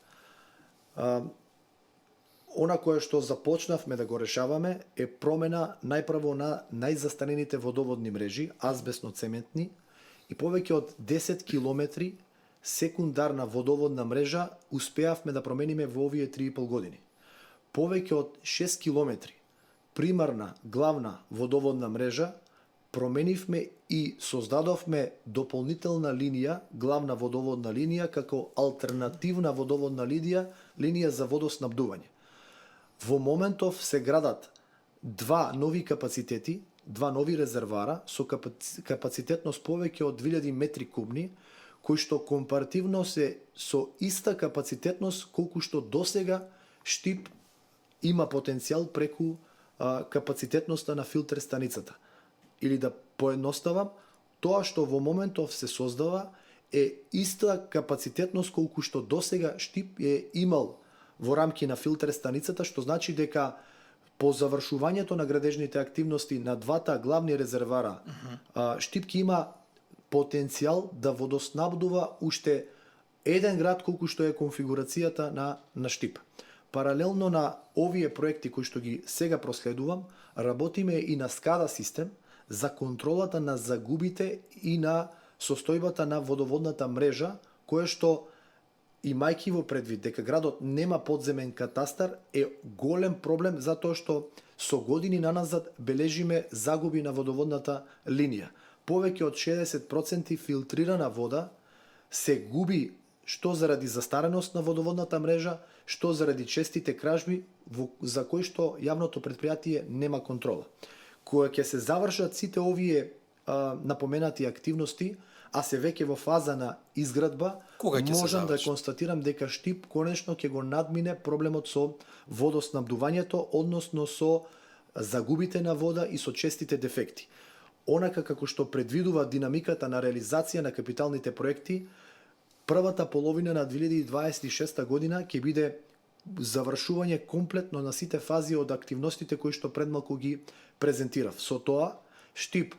Она кое што започнавме да го решаваме е промена најпрво на најзастарените водоводни мрежи, азбесно-цементни, и повеќе од 10 километри секундарна водоводна мрежа успеавме да промениме во овие 3,5 години. Повеќе од 6 километри примарна главна водоводна мрежа променивме и создадовме дополнителна линија, главна водоводна линија, како алтернативна водоводна линија за водоснабдување. Во моментов се градат два нови капацитети, два нови резервара со капацитетност повеќе од 2000 метри кубни, кои што компаративно се со иста капацитетност колку што досега Штип има потенцијал преку капацитетноста на филтер станицата. Или да поедноставам, тоа што во моментов се создава е иста капацитетност колку што досега Штип е имал во рамки на филтер станицата, што значи дека по завршувањето на градежните активности на двата главни резервара, Штип ќе има потенцијал да водоснабдува уште еден град колку што е конфигурацијата на Штип. Паралелно на овие проекти кои што ги сега проследувам, работиме и на SCADA систем за контролата на загубите и на состојбата на водоводната мрежа, кое што, имајќи во предвид дека градот нема подземен катастар, е голем проблем затоа што со години наназад бележиме загуби на водоводната линија. Повеќе од 60% филтрирана вода се губи што заради застареност на водоводната мрежа, што заради честите кражби за кои што јавното предпријатие нема контрола. Кога ќе се завршат сите овие напоменати активности, а се веќе во фаза на изградба, можам да констатирам дека Штип конечно ќе го надмине проблемот со водоснабдувањето, односно со загубите на вода и со честите дефекти. Онака како што предвидува динамиката на реализација на капиталните проекти, првата половина на 2026 година ќе биде завршување комплетно на сите фази од активностите кои што предмалку ги презентирав. Со тоа, Штип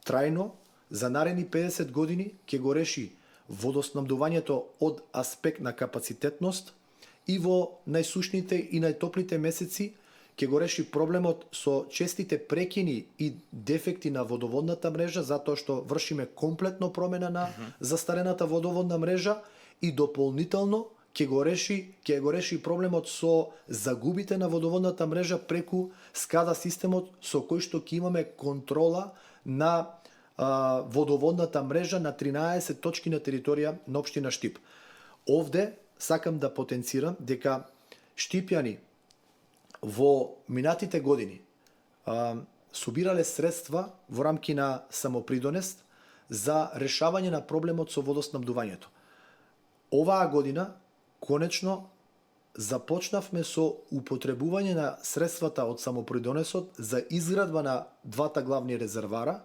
трајно за наредни 50 години ќе го реши водоснабдувањето од аспект на капацитетност и во најсушните и најтоплите месеци ќе го реши проблемот со честите прекини и дефекти на водоводната мрежа, затоа што вршиме комплетно промена на застарената водоводна мрежа и дополнително ќе го реши проблемот со загубите на водоводната мрежа преку скада системот со кој што ќе имаме контрола на водоводната мрежа на 13 точки на територија на општина Штип. Овде сакам да потенцирам дека штипјани во минатите години собирале средства во рамки на самопридонест за решавање на проблемот со водоснабдувањето. Оваа година конечно започнавме со употребување на средствата од самопридонесот за изградба на двата главни резервара,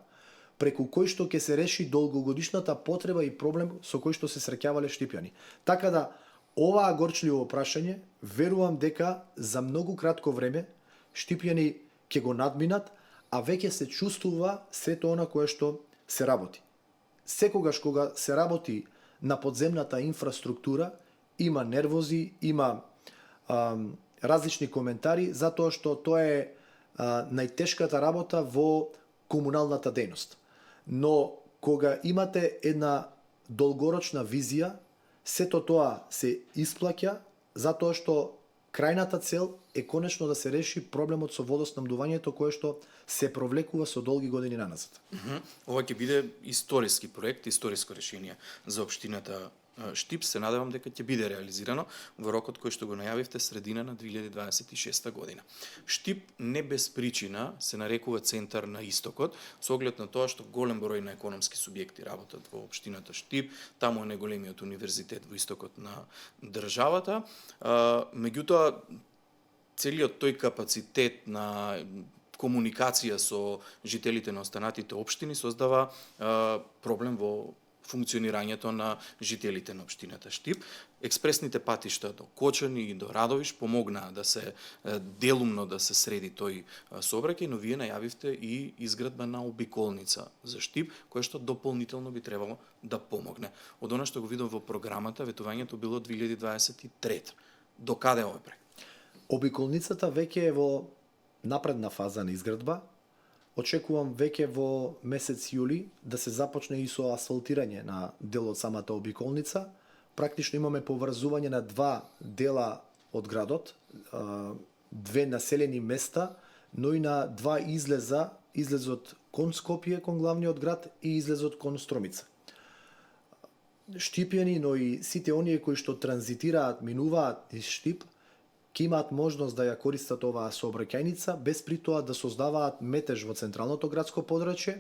преку кој што ќе се реши долгогодишната потреба и проблем со кој што се среќавале штипјани. Така да, оваа горчливо прашање, верувам дека за многу кратко време штипјани ќе го надминат, а веќе се чувствува сето она кое што се работи. Секогаш кога се работи на подземната инфраструктура, има нервози, има различни коментари, затоа што тоа е најтешката работа во комуналната дејност. Но кога имате една долгорочна визија, сето тоа се исплаќа, затоа што крајната цел е конечно да се реши проблемот со водоснабдувањето кое што се провлекува со долги години наназад. Ова ќе биде историски проект, историско решение за општината Штип. Се надевам дека ќе биде реализирано во рокот кој што го најавивте средина на 2026 година. Штип не без причина се нарекува центар на истокот, со оглед на тоа што голем број на економски субјекти работат во општината Штип, таму е најголемиот универзитет во истокот на државата. Меѓутоа, целиот тој капацитет на комуникација со жителите на останатите општини создава проблем во функционирањето на жителите на општината Штип. Експресните патишта до Кочани и до Радовиш помогнаа да се делумно да се среди тој сообраќај, но вие најавивте и изградба на обиколница за Штип, која што дополнително би требало да помогне. Од она што го видов во програмата, ветувањето било 2023. До каде овој проект? Обиколницата веќе е во напредна фаза на изградба. Очекувам веќе во месец јули да се започне и со асфалтирање на дел од самата обиколница. Практично имаме поврзување на два дела од градот, две населени места, но и на два излезот кон Скопје, кон главниот град и излезот кон Стромица. Штипјани, но и сите оние кои што транзитираат, минуваат из Штип, ќе имаат можност да ја користат оваа сообраќајница, без при тоа да создаваат метеж во централното градско подрачје.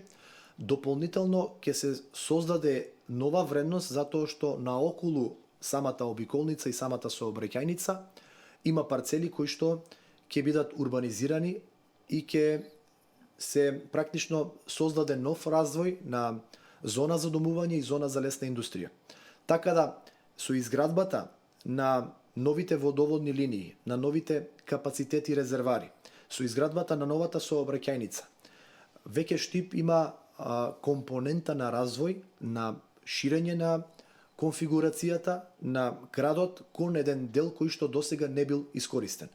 Дополнително ќе се создаде нова вредност затоа што наоколу самата обиколница и самата сообраќајница има парцели кои што ќе бидат урбанизирани и ќе се практично создаде нов развој на зона за домување и зона за лесна индустрија. Така да, со изградбата на новите водоводни линии, на новите капацитети резервари, со изградбата на новата сообраќајница, веќе Штип има компонента на развој, на ширење на конфигурацијата на градот кон еден дел кој што досега не бил искористен.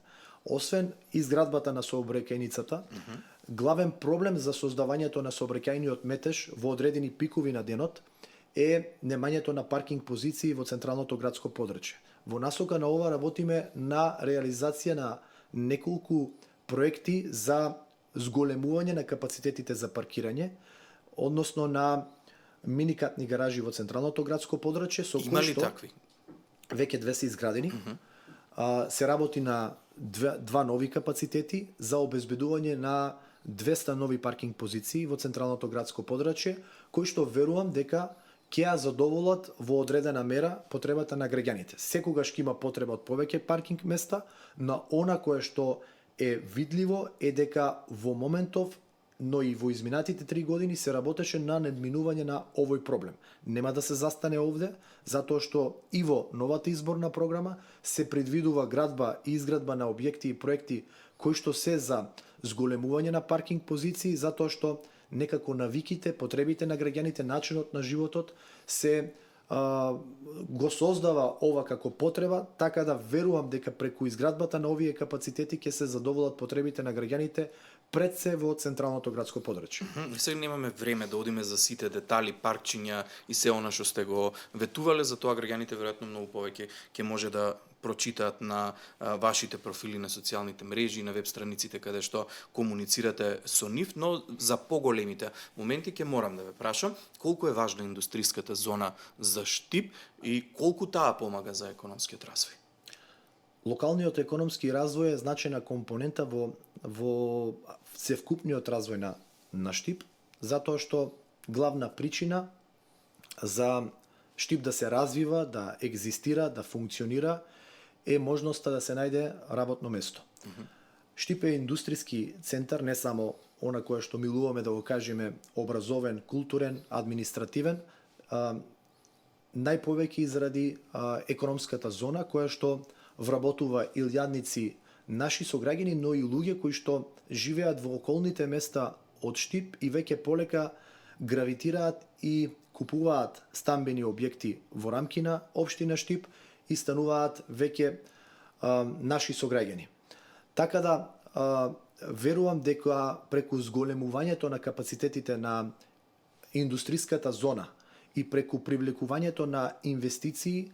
Освен изградбата на сообраќајницата, главен проблем за создавањето на сообраќајниот метеж во одредени пикови на денот е немањето на паркинг позиции во централното градско подрачје. Во насока на ова работиме на реализација на неколку проекти за зголемување на капацитетите за паркирање, односно на миникатни гаражи во централното градско подрачје, со кои што такви? Веќе две се изградени. Се работи на два нови капацитети за обезбедување на 200 нови паркинг позиции во централното градско подрачје, кои што верувам дека ќе ја задоволат во одредена мера потребата на граѓаните. Секогаш ќе има потреба од повеќе паркинг места, но она кое што е видливо е дека во моментов, но и во изминатите 3 години се работеше на надминување на овој проблем. Нема да се застане овде, затоа што и во новата изборна програма се предвидува градба и изградба на објекти и проекти кои што се за зголемување на паркинг позиции, затоа што некако навиките, потребите на граѓаните, начинот на животот се го создава ова како потреба, така да верувам дека преку изградбата на овие капацитети ќе се задоволат потребите на граѓаните пред се во централното градско подрачје. Сега немаме време да одиме за сите детали, паркчиња и се она што сте го ветувале, за тоа граѓаните веројатно многу повеќе ќе може да прочитаат на вашите профили на социјалните мрежи, на веб страниците каде што комуницирате со нив, но за поголемите моменти ќе морам да ве прашам колку е важна индустријската зона за Штип и колку таа помага за економскиот развој. Локалниот економски развој е значајна компонента во севкупниот развој на Штип, затоа што главна причина за Штип да се развива, да екзистира, да функционира е можноста да се најде работно место. Штип е индустријски центар, не само она кое што милуваме да го кажеме образовен, културен, административен, најповеќе заради економската зона која што вработува илјадници наши сограѓани, но и луѓе кои што живеат во околните места од Штип и веќе полека гравитираат и купуваат стамбени објекти во рамки на општина Штип и стануваат веќе наши сограѓани. Така да верувам дека преку зголемувањето на капацитетите на индустријската зона и преку привлекувањето на инвестиции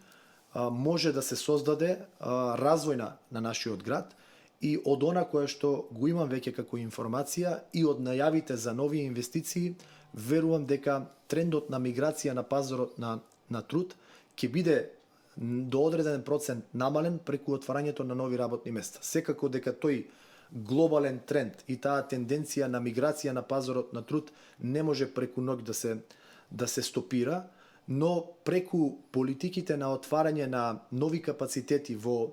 може да се создаде развој на нашиот град и од она кое што го имам веќе како информација и од најавите за нови инвестиции, верувам дека трендот на миграција на пазарот на труд ќе биде до одреден процент намален преку отварањето на нови работни места. Секако дека тој глобален тренд и таа тенденција на миграција на пазарот на труд не може преку ноќ да се стопира, но преку политиките на отварање на нови капацитети во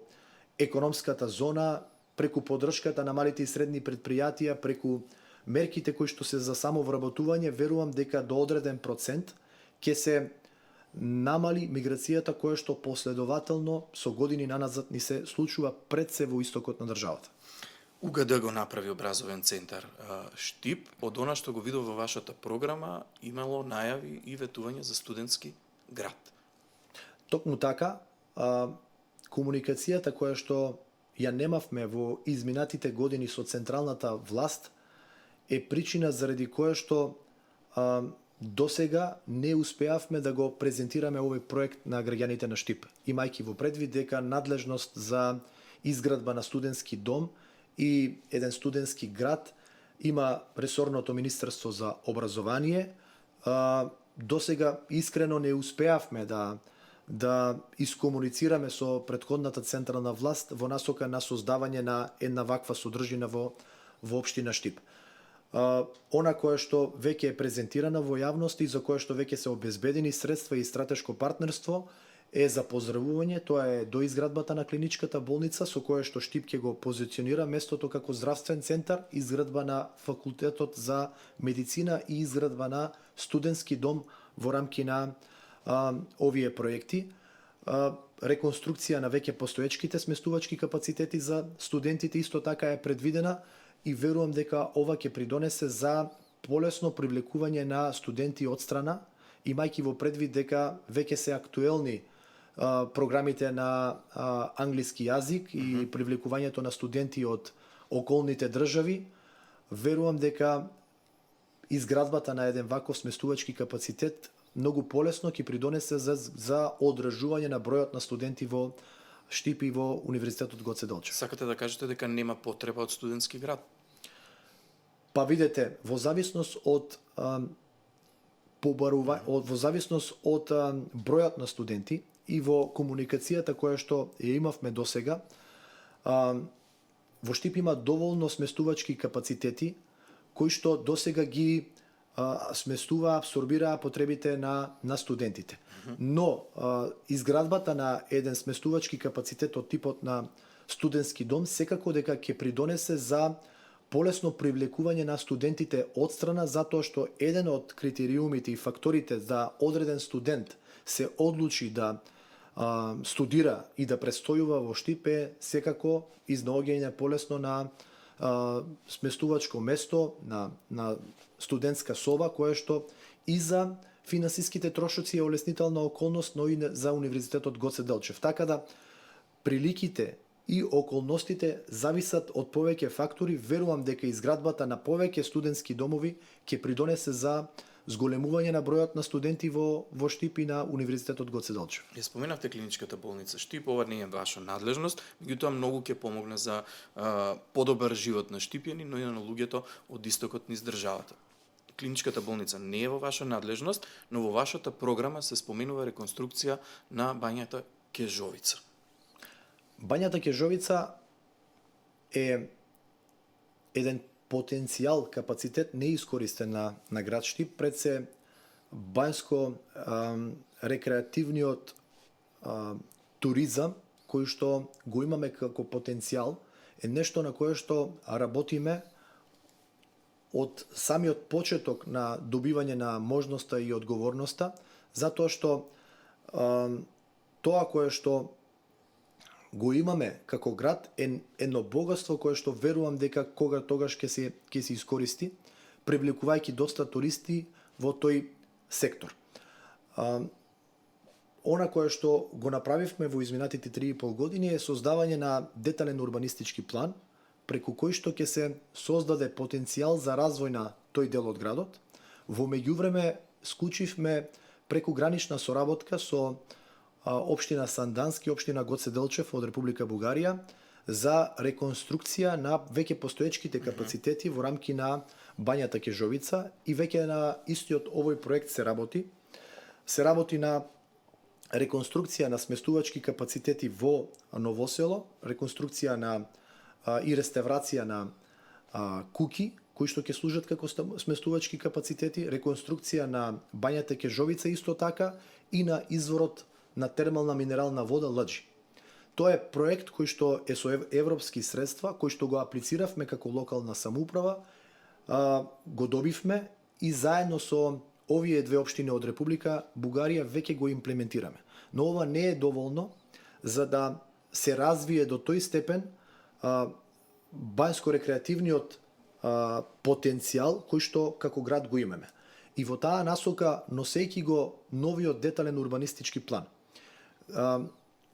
економската зона, преку поддршката на малите и средни предпријатија, преку мерките кои што се за самовработување, верувам дека до одреден процент ќе се намали миграцијата која што последователно со години наназад ни се случува пред се во истокот на државата. УГД го направи образовен центар Штип. Од она што го видов во вашата програма, имало најави и ветување за студентски град. Токму така, комуникацијата која што ја немавме во изминатите години со централната власт е причина заради која што досега не успеавме да го презентираме овој проект на граѓаните на Штип, имајќи во предвид дека надлежност за изградба на студентски дом и еден студентски град има ресорното Министерство за образование. Досега искрено не успеавме да искомуницираме со претходната централна власт во насока на создавање на една ваква содржина во општина Штип. Она кое што веќе е презентирана во јавност и за кое што веќе се обезбедени средства и стратешко партнерство е за поздравување. Тоа е доизградбата на клиничката болница со кое што Штип ќе го позиционира местото како здравствен центар, изградба на факултетот за медицина и изградба на студентски дом во рамки на овие проекти. Реконструкција на веќе постоечките сместувачки капацитети за студентите исто така е предвидена и верувам дека ова ќе придонесе за полесно привлекување на студенти од страна, имајќи во предвид дека веќе се актуелни програмите на англиски јазик и привлекувањето на студенти од околните држави. Верувам дека изградбата на еден ваков сместувачки капацитет многу полесно ќе придонесе за одржување на бројот на студенти во Штип и во Универзитетот Гоце Делчев. Сакате да кажете дека нема потреба од студентски град? Па видете, во зависност од бројот на студенти и во комуникацијата која што ја имавме досега, во Штип има доволно сместувачки капацитети кои што досега ги сместува, абсорбираа потребите на студентите. Но изградбата на еден сместувачки капацитет од типот на студентски дом секако дека ќе придонесе за полесно привлекување на студентите од страна, затоа што еден од критериумите и факторите за одреден студент се одлучи да студира и да престојува во Штип е секако изнаоѓање полесно на сместувачко место, на студентска соба, кое што и за финансиските трошоци е олеснителна околност, но и за Универзитетот Гоце Делчев. Така да приликите и околностите зависат од повеќе фактори. Верувам дека изградбата на повеќе студентски домови ќе придонесе за зголемување на бројот на студенти во Штип и на Универзитетот Гоце Делчев. Ја споменавте клиничката болница Штип, ова не е ваша надлежност, меѓутоа многу ќе помогне за подобар живот на штипјани, но и на луѓето од истокот низ државата. Клиничката болница не е во ваша надлежност, но во вашата програма се споменува реконструкција на бањата Кежовица. Бањата Кежовица е еден потенцијал, капацитет неискористен на град Штип, пред се бањско рекреативниот туризам кој што го имаме како потенцијал е нешто на кое што работиме од самиот почеток на добивање на можноста и одговорноста, затоа што тоа кое што го имаме како град е едно богатство кое што верувам дека тогаш ќе се искористи, привлекувајќи доста туристи во тој сектор. Она кое што го направивме во изминатите 3,5 години е создавање на детален урбанистички план, преку кој што ќе се создаде потенцијал за развој на тој дел од градот. Во меѓувреме склучивме прекугранична соработка со општина Сандански, општина Гоце Делчев од Република Бугарија за реконструкција на веќе постоечките капацитети во рамки на бањата Кежовица и веќе на истиот овој проект се работи. Се работи на реконструкција на сместувачки капацитети во Новосело, реконструкција на и реставрација на куќи кои што ќе служат како сместувачки капацитети, реконструкција на бањата Кежовица исто така и на изворот на термална минерална вода Лаџи. Тоа е проект кој што е со европски средства, кој што го аплициравме како локална самоуправа, го добивме и заедно со овие две општини од Република Бугарија веќе го имплементираме. Но ова не е доволно за да се развие до тој степен бањско-рекреативниот потенцијал кој што како град го имаме. И во таа насока, носејќи го новиот детален урбанистички план,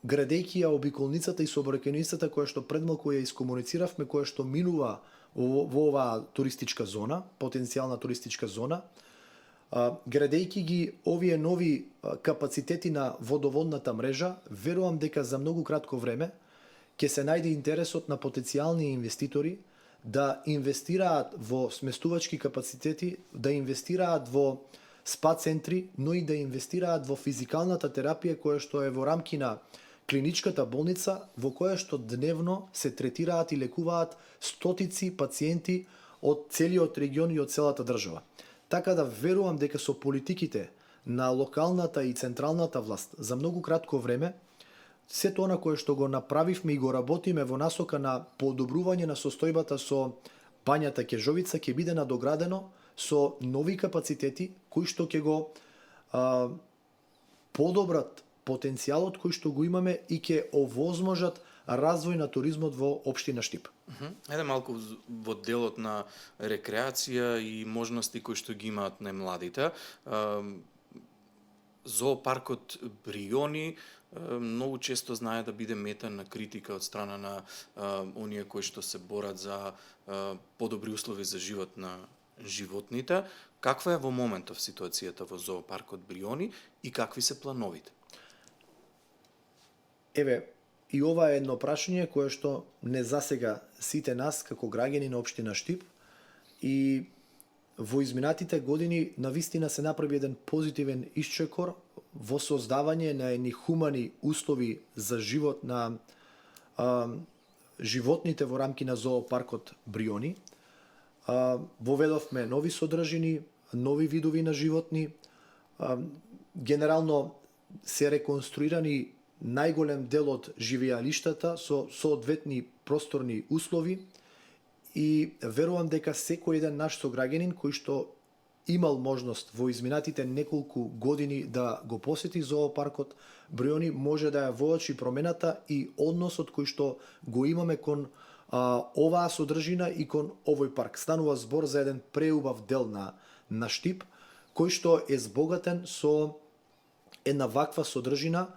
градејќи ја обиколницата и сообраќајницата која што предмалку ја искомунициравме, која што минува во оваа туристичка зона, потенцијална туристичка зона, градејќи ги овие нови капацитети на водоводната мрежа, верувам дека за многу кратко време ќе се најде интересот на потенцијални инвеститори да инвестираат во сместувачки капацитети, да инвестираат во спа центри, но и да инвестираат во физикалната терапија која што е во рамки на клиничката болница, во која што дневно се третираат и лекуваат стотици пациенти од целиот регион и од целата држава. Така да верувам дека со политиките на локалната и централната власт за многу кратко време, сето она кое што го направивме и го работиме во насока на подобрување на состојбата со бањата Кежовица ќе биде надоградено со нови капацитети кои што ќе го подобрат потенцијалот кој што го имаме и ќе овозможат развој на туризмот во општина Штип. Еде малку во делот на рекреација и можности кои што ги имаат најмладите. Зоопаркот Бриони многу често знае да биде мета на критика од страна на оние кои што се борат за подобри услови за живот на животните. Каква е во моментов ситуацијата во зоопаркот Бриони и какви се плановите? Еве, и ова е едно прашање кое што не засега сите нас како граѓани на општина Штип и во изминатите години навистина се направи еден позитивен исчекор во создавање на едни хумани услови за живот на животните во рамки на зоопаркот Бриони. Воведовме нови содржини, нови видови на животни. Генерално се реконструирани најголем дел од живеалиштата со соодветни просторни услови и верувам дека секој еден наш сограѓанин кој што имал можност во изминатите неколку години да го посети зоопаркот Бриони може да ја воочи промената и односот кој што го имаме кон оваа содржина и кон овој парк. Станува збор за еден преубав дел на Штип кој што е збогатен со една ваква содржина,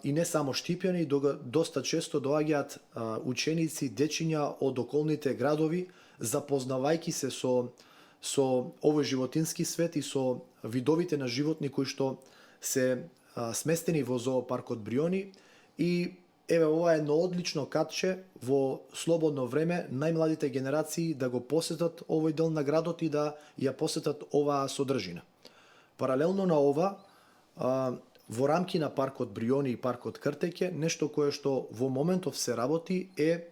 и не само Штипјани, доста често доаѓаат ученици, дечиња од околните градови, запознавајќи се со овој животински свет и со видовите на животни кои што се сместени во зоопаркот Бриони. И еве, ова е едно одлично катче во слободно време најмладите генерации да го посетат овој дел на градот и да ја посетат оваа содржина. Паралелно на ова, во рамки на паркот Бриони и паркот Кртеќе, нешто кое што во моментов се работи е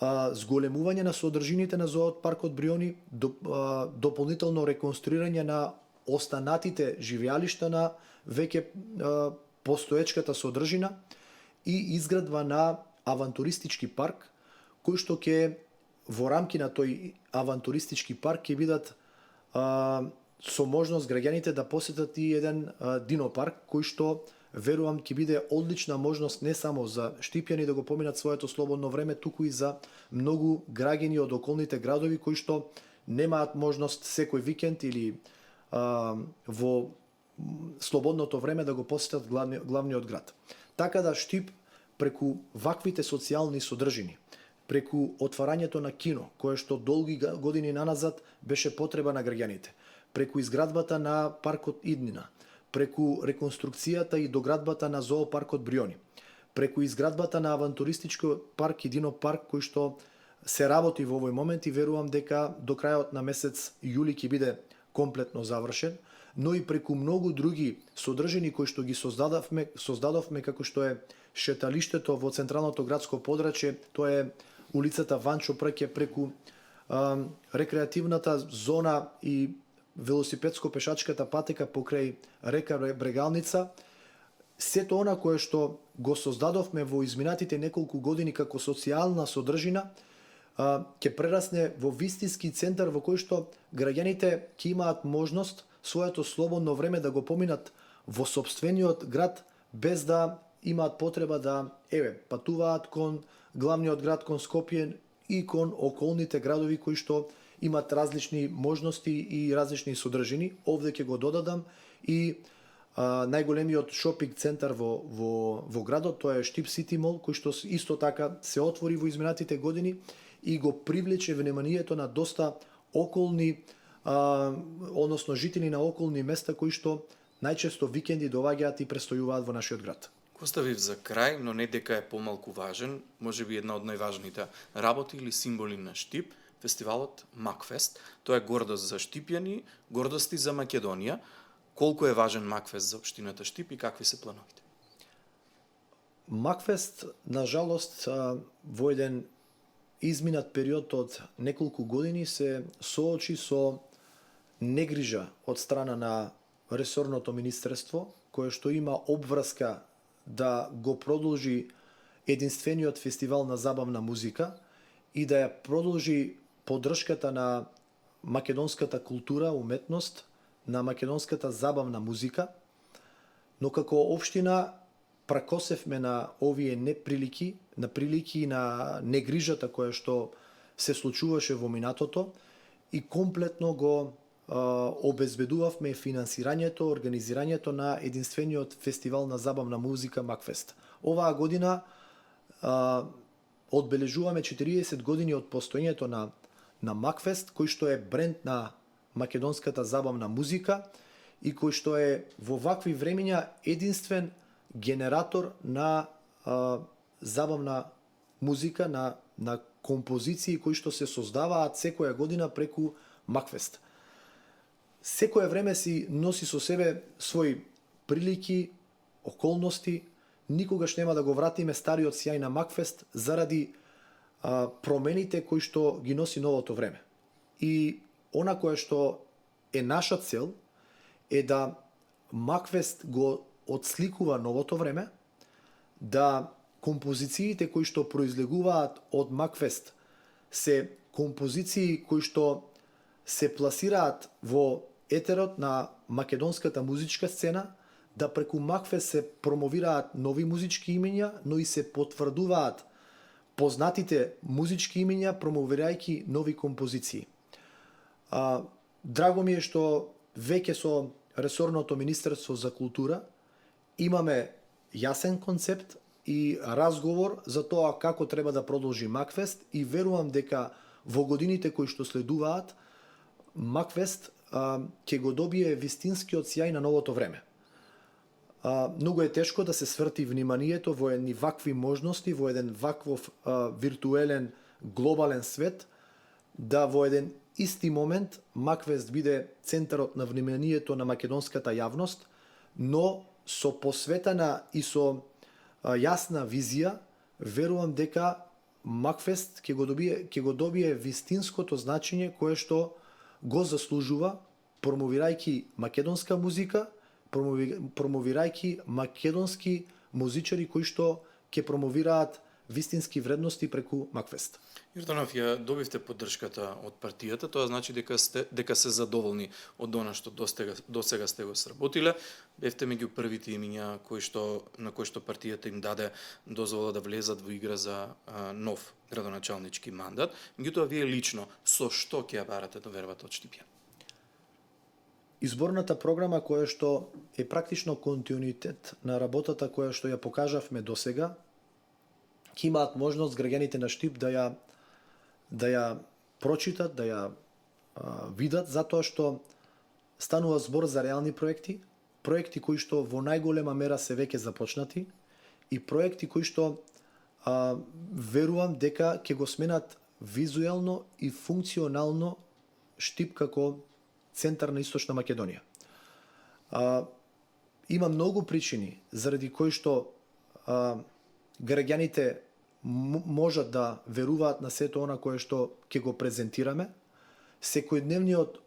зголемување на содржините на зоопаркот Бриони, дополнително реконструирање на останатите живеалишта на веќе постоечката содржина и изградба на авантуристички парк, кој што ќе во рамки на тој авантуристички парк ќе бидат со можност граѓаните да посетат и еден динопарк, кој што верувам ќе биде одлична можност не само за Штипјани да го поминат своето слободно време, туку и за многу граѓани од околните градови кои што немаат можност секој викенд или во слободното време да го посетат главниот град. Така да Штип преку ваквите социјални содржини, преку отварањето на кино, кое што долги години наназад беше потреба на граѓаните, преку изградбата на паркот Иднина, преку реконструкцијата и доградбата на зоопаркот Бриони, преку изградбата на авантуристичкиот парк и динопарк кој што се работи во овој момент и верувам дека до крајот на месец јули ќе биде комплетно завршен, но и преку многу други содржини кои што ги создадовме како што е шеталиштето во централното градско подрачје, тоа е улицата Ванчо Прке, преку рекреативната зона и велосипедско-пешачката патека покрај река Брегалница. Сето она кое што го создадовме во изминатите неколку години како социјална содржина ќе прерасне во вистински центар во кој што граѓаните ќе имаат можност своето слободно време да го поминат во сопствениот град без да имаат потреба да патуваат кон главниот град, кон Скопје и кон околните градови кои што имат различни можности и различни содржини. Овде ќе го додадам и најголемиот шопинг центар во градот, тоа е Штип Сити Мол, кој што исто така се отвори во изминатите години и го привлече вниманието на доста околни, односно жители на околни места кои што најчесто викенди доаѓаат и престојуваат во нашиот град. Оставив за крај, но не дека е помалку важен, можеби една од најважните работи или символи на Штип, фестивалот Макфест. Тоа е гордост за Штипјани, гордост и за Македонија. Колку е важен Макфест за општината Штип и какви се плановите? Макфест, на жалост, во еден изминат период од неколку години се соочи со негрижа од страна на ресорното министерство, кое што има обврска да го продолжи единствениот фестивал на забавна музика и да ја продолжи поддршката на македонската култура, уметност, на македонската забавна музика, но како општина пракосевме на овие неприлики, на прилики и на негрижата која што се случуваше во минатото и комплетно го обезбедувавме финансирањето, организирањето на единствениот фестивал на забавна музика Макфест. Оваа година одбележуваме 40 години од постоењето на Макфест, кој што е бренд на македонската забавна музика и кој што е во вакви времиња единствен генератор на забавна музика, на композиции кои што се создаваат секоја година преку Макфест. Секое време си носи со себе своји прилики, околности, никогаш нема да го вратиме стариот сјај на Макфест заради промените кои што ги носи новото време. И она кое што е наша цел е да Макфест го отсликува новото време, да композициите кои што произлегуваат од Макфест се композиции кои што се пласираат во етерот на македонската музичка сцена, да преку Макфест се промовираат нови музички имиња, но и се потврдуваат познатите музички имиња, промовирајќи нови композиции. Драго ми е што веќе со ресорното Министерство за култура имаме јасен концепт и разговор за тоа како треба да продолжи Макфест и верувам дека во годините кои што следуваат Макфест ќе го добие вистинскиот сјај на новото време. Многу е тешко да се сврти вниманието во едни вакви можности, во еден ваквов виртуелен глобален свет, да во еден исти момент Макфест биде центарот на вниманието на македонската јавност, но со посветена и со јасна визија, верувам дека Макфест ќе го добие вистинското значење кое што го заслужува, промовирајќи македонска музика, промовирајќи македонски музичари кои што ќе промовираат вистински вредности преку Макфест. Јорданов, ја добивте поддршката од партијата, тоа значи дека се задоволни од она што досега сте го сработиле. Бевте меѓу првите имиња на кои што партијата им даде дозвола да влезат во игра за нов градоначалнички мандат. Меѓутоа, вие лично со што ќе ја барате довербата од Штипје? Изборната програма која што е практично континуитет на работата која што ја покажавме досега, ќе имаат можност граѓаните на Штип да ја прочитат, да ја видат, затоа што станува збор за реални проекти, проекти кои што во најголема мера се веќе започнати и проекти кои што верувам дека ќе го сменат визуелно и функционално Штип како центар на Источна Македонија. Има многу причини заради кои што граѓаните можат да веруваат на сето она кое што ќе го презентираме. Секојдневниот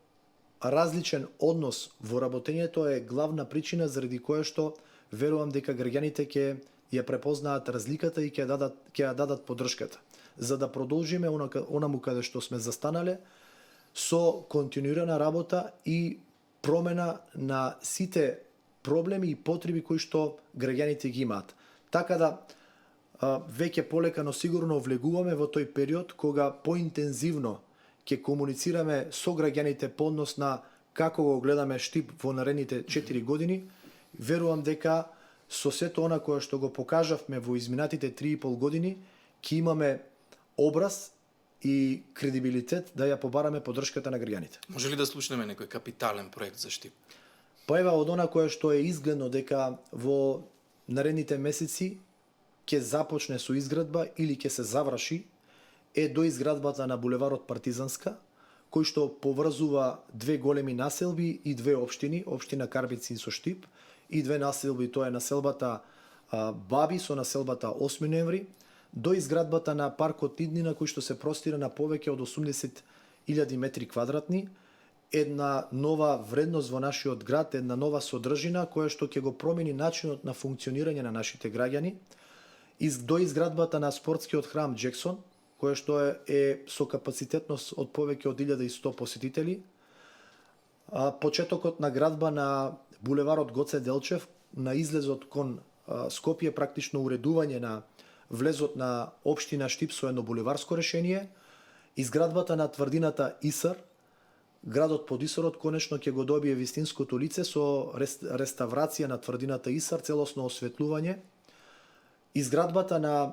различен однос во работењето е главна причина заради која што верувам дека граѓаните ќе ја препознаат разликата и ќе ја дадат поддршката, за да продолжиме онаму каде што сме застанале со континуирана работа и промена на сите проблеми и потреби кои што граѓаните ги имаат. Така да веќе полека, но сигурно влегуваме во тој период кога поинтензивно ќе комуницираме со граѓаните по однос на како го гледаме Штип во наредните 4 години. Верувам дека со сето она кое што го покажавме во изминатите 3,5 години, ќе имаме образ и кредибилитет да ја побараме поддршката на граѓаните. Може ли да слушнеме некој капитален проект за Штип? Па ева од она кое што е изгледно дека во наредните месеци ќе започне со изградба или ќе се заврши, е доизградбата на булеварот Партизанска, кој што поврзува две големи населби и две општини, општина Карбици со Штип, и две населби, тоа е населбата Баби со населбата 8 ноември, до изградбата на паркот Иднина кој што се простира на повеќе од 80.000 метри квадратни, една нова вредност во нашиот град, една нова содржина која што ќе го промени начинот на функционирање на нашите граѓани, до изградбата на спортскиот храм Джексон, која што е со капацитетност од повеќе од 1100 посетители, почетокот на градба на булеварот Гоце Делчев, на излезот кон Скопје, практично уредување на влезот на општина Штип со едно булеварско решение, изградбата на тврдината Исар, градот под Исарот конечно ќе го добие вистинското лице со реставрација на тврдината Исар, целосно осветлување, изградбата на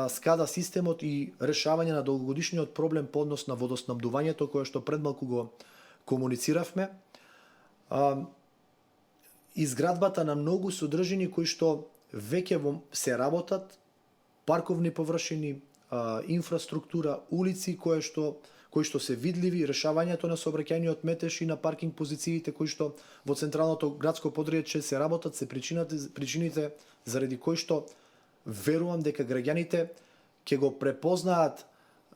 скада системот и решавање на долгогодишниот проблем по однос на водоснабдувањето, кое што пред малку го комунициравме, изградбата на многу содржини кои што веќе се работат, парковни површини, инфраструктура, улици кои што се видливи, решавањето на сообраќајниот метеж и на паркинг позициите кои што во централното градско подречје се работат, се причините заради кои што верувам дека граѓаните ќе го препознаат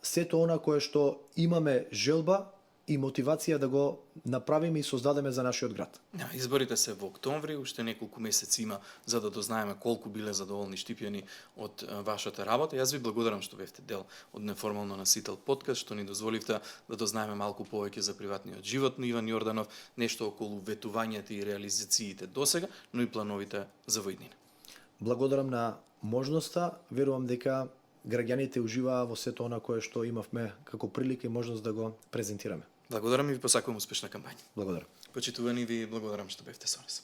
сето она кое што имаме желба и мотивација да го направиме и создадеме за нашиот град. Изборите се во октомври, уште неколку месеци има за да дознаеме колку биле задоволни штипјани од вашата работа. Јас ви благодарам што бевте дел од Неформално насител подкаст, што ни дозволивте да дознаеме малку повеќе за приватниот живот на Иван Јорданов, нешто околу ветувањата и реализациите досега, но и плановите за воиднина. Благодарам на можноста, верувам дека граѓаните уживаа во сето она кое што имавме како прилика и можност да го презентираме. Благодарам и ви посакувам успешна кампања. Благодарам. Почитувани, ви благодарам што бевте со нас.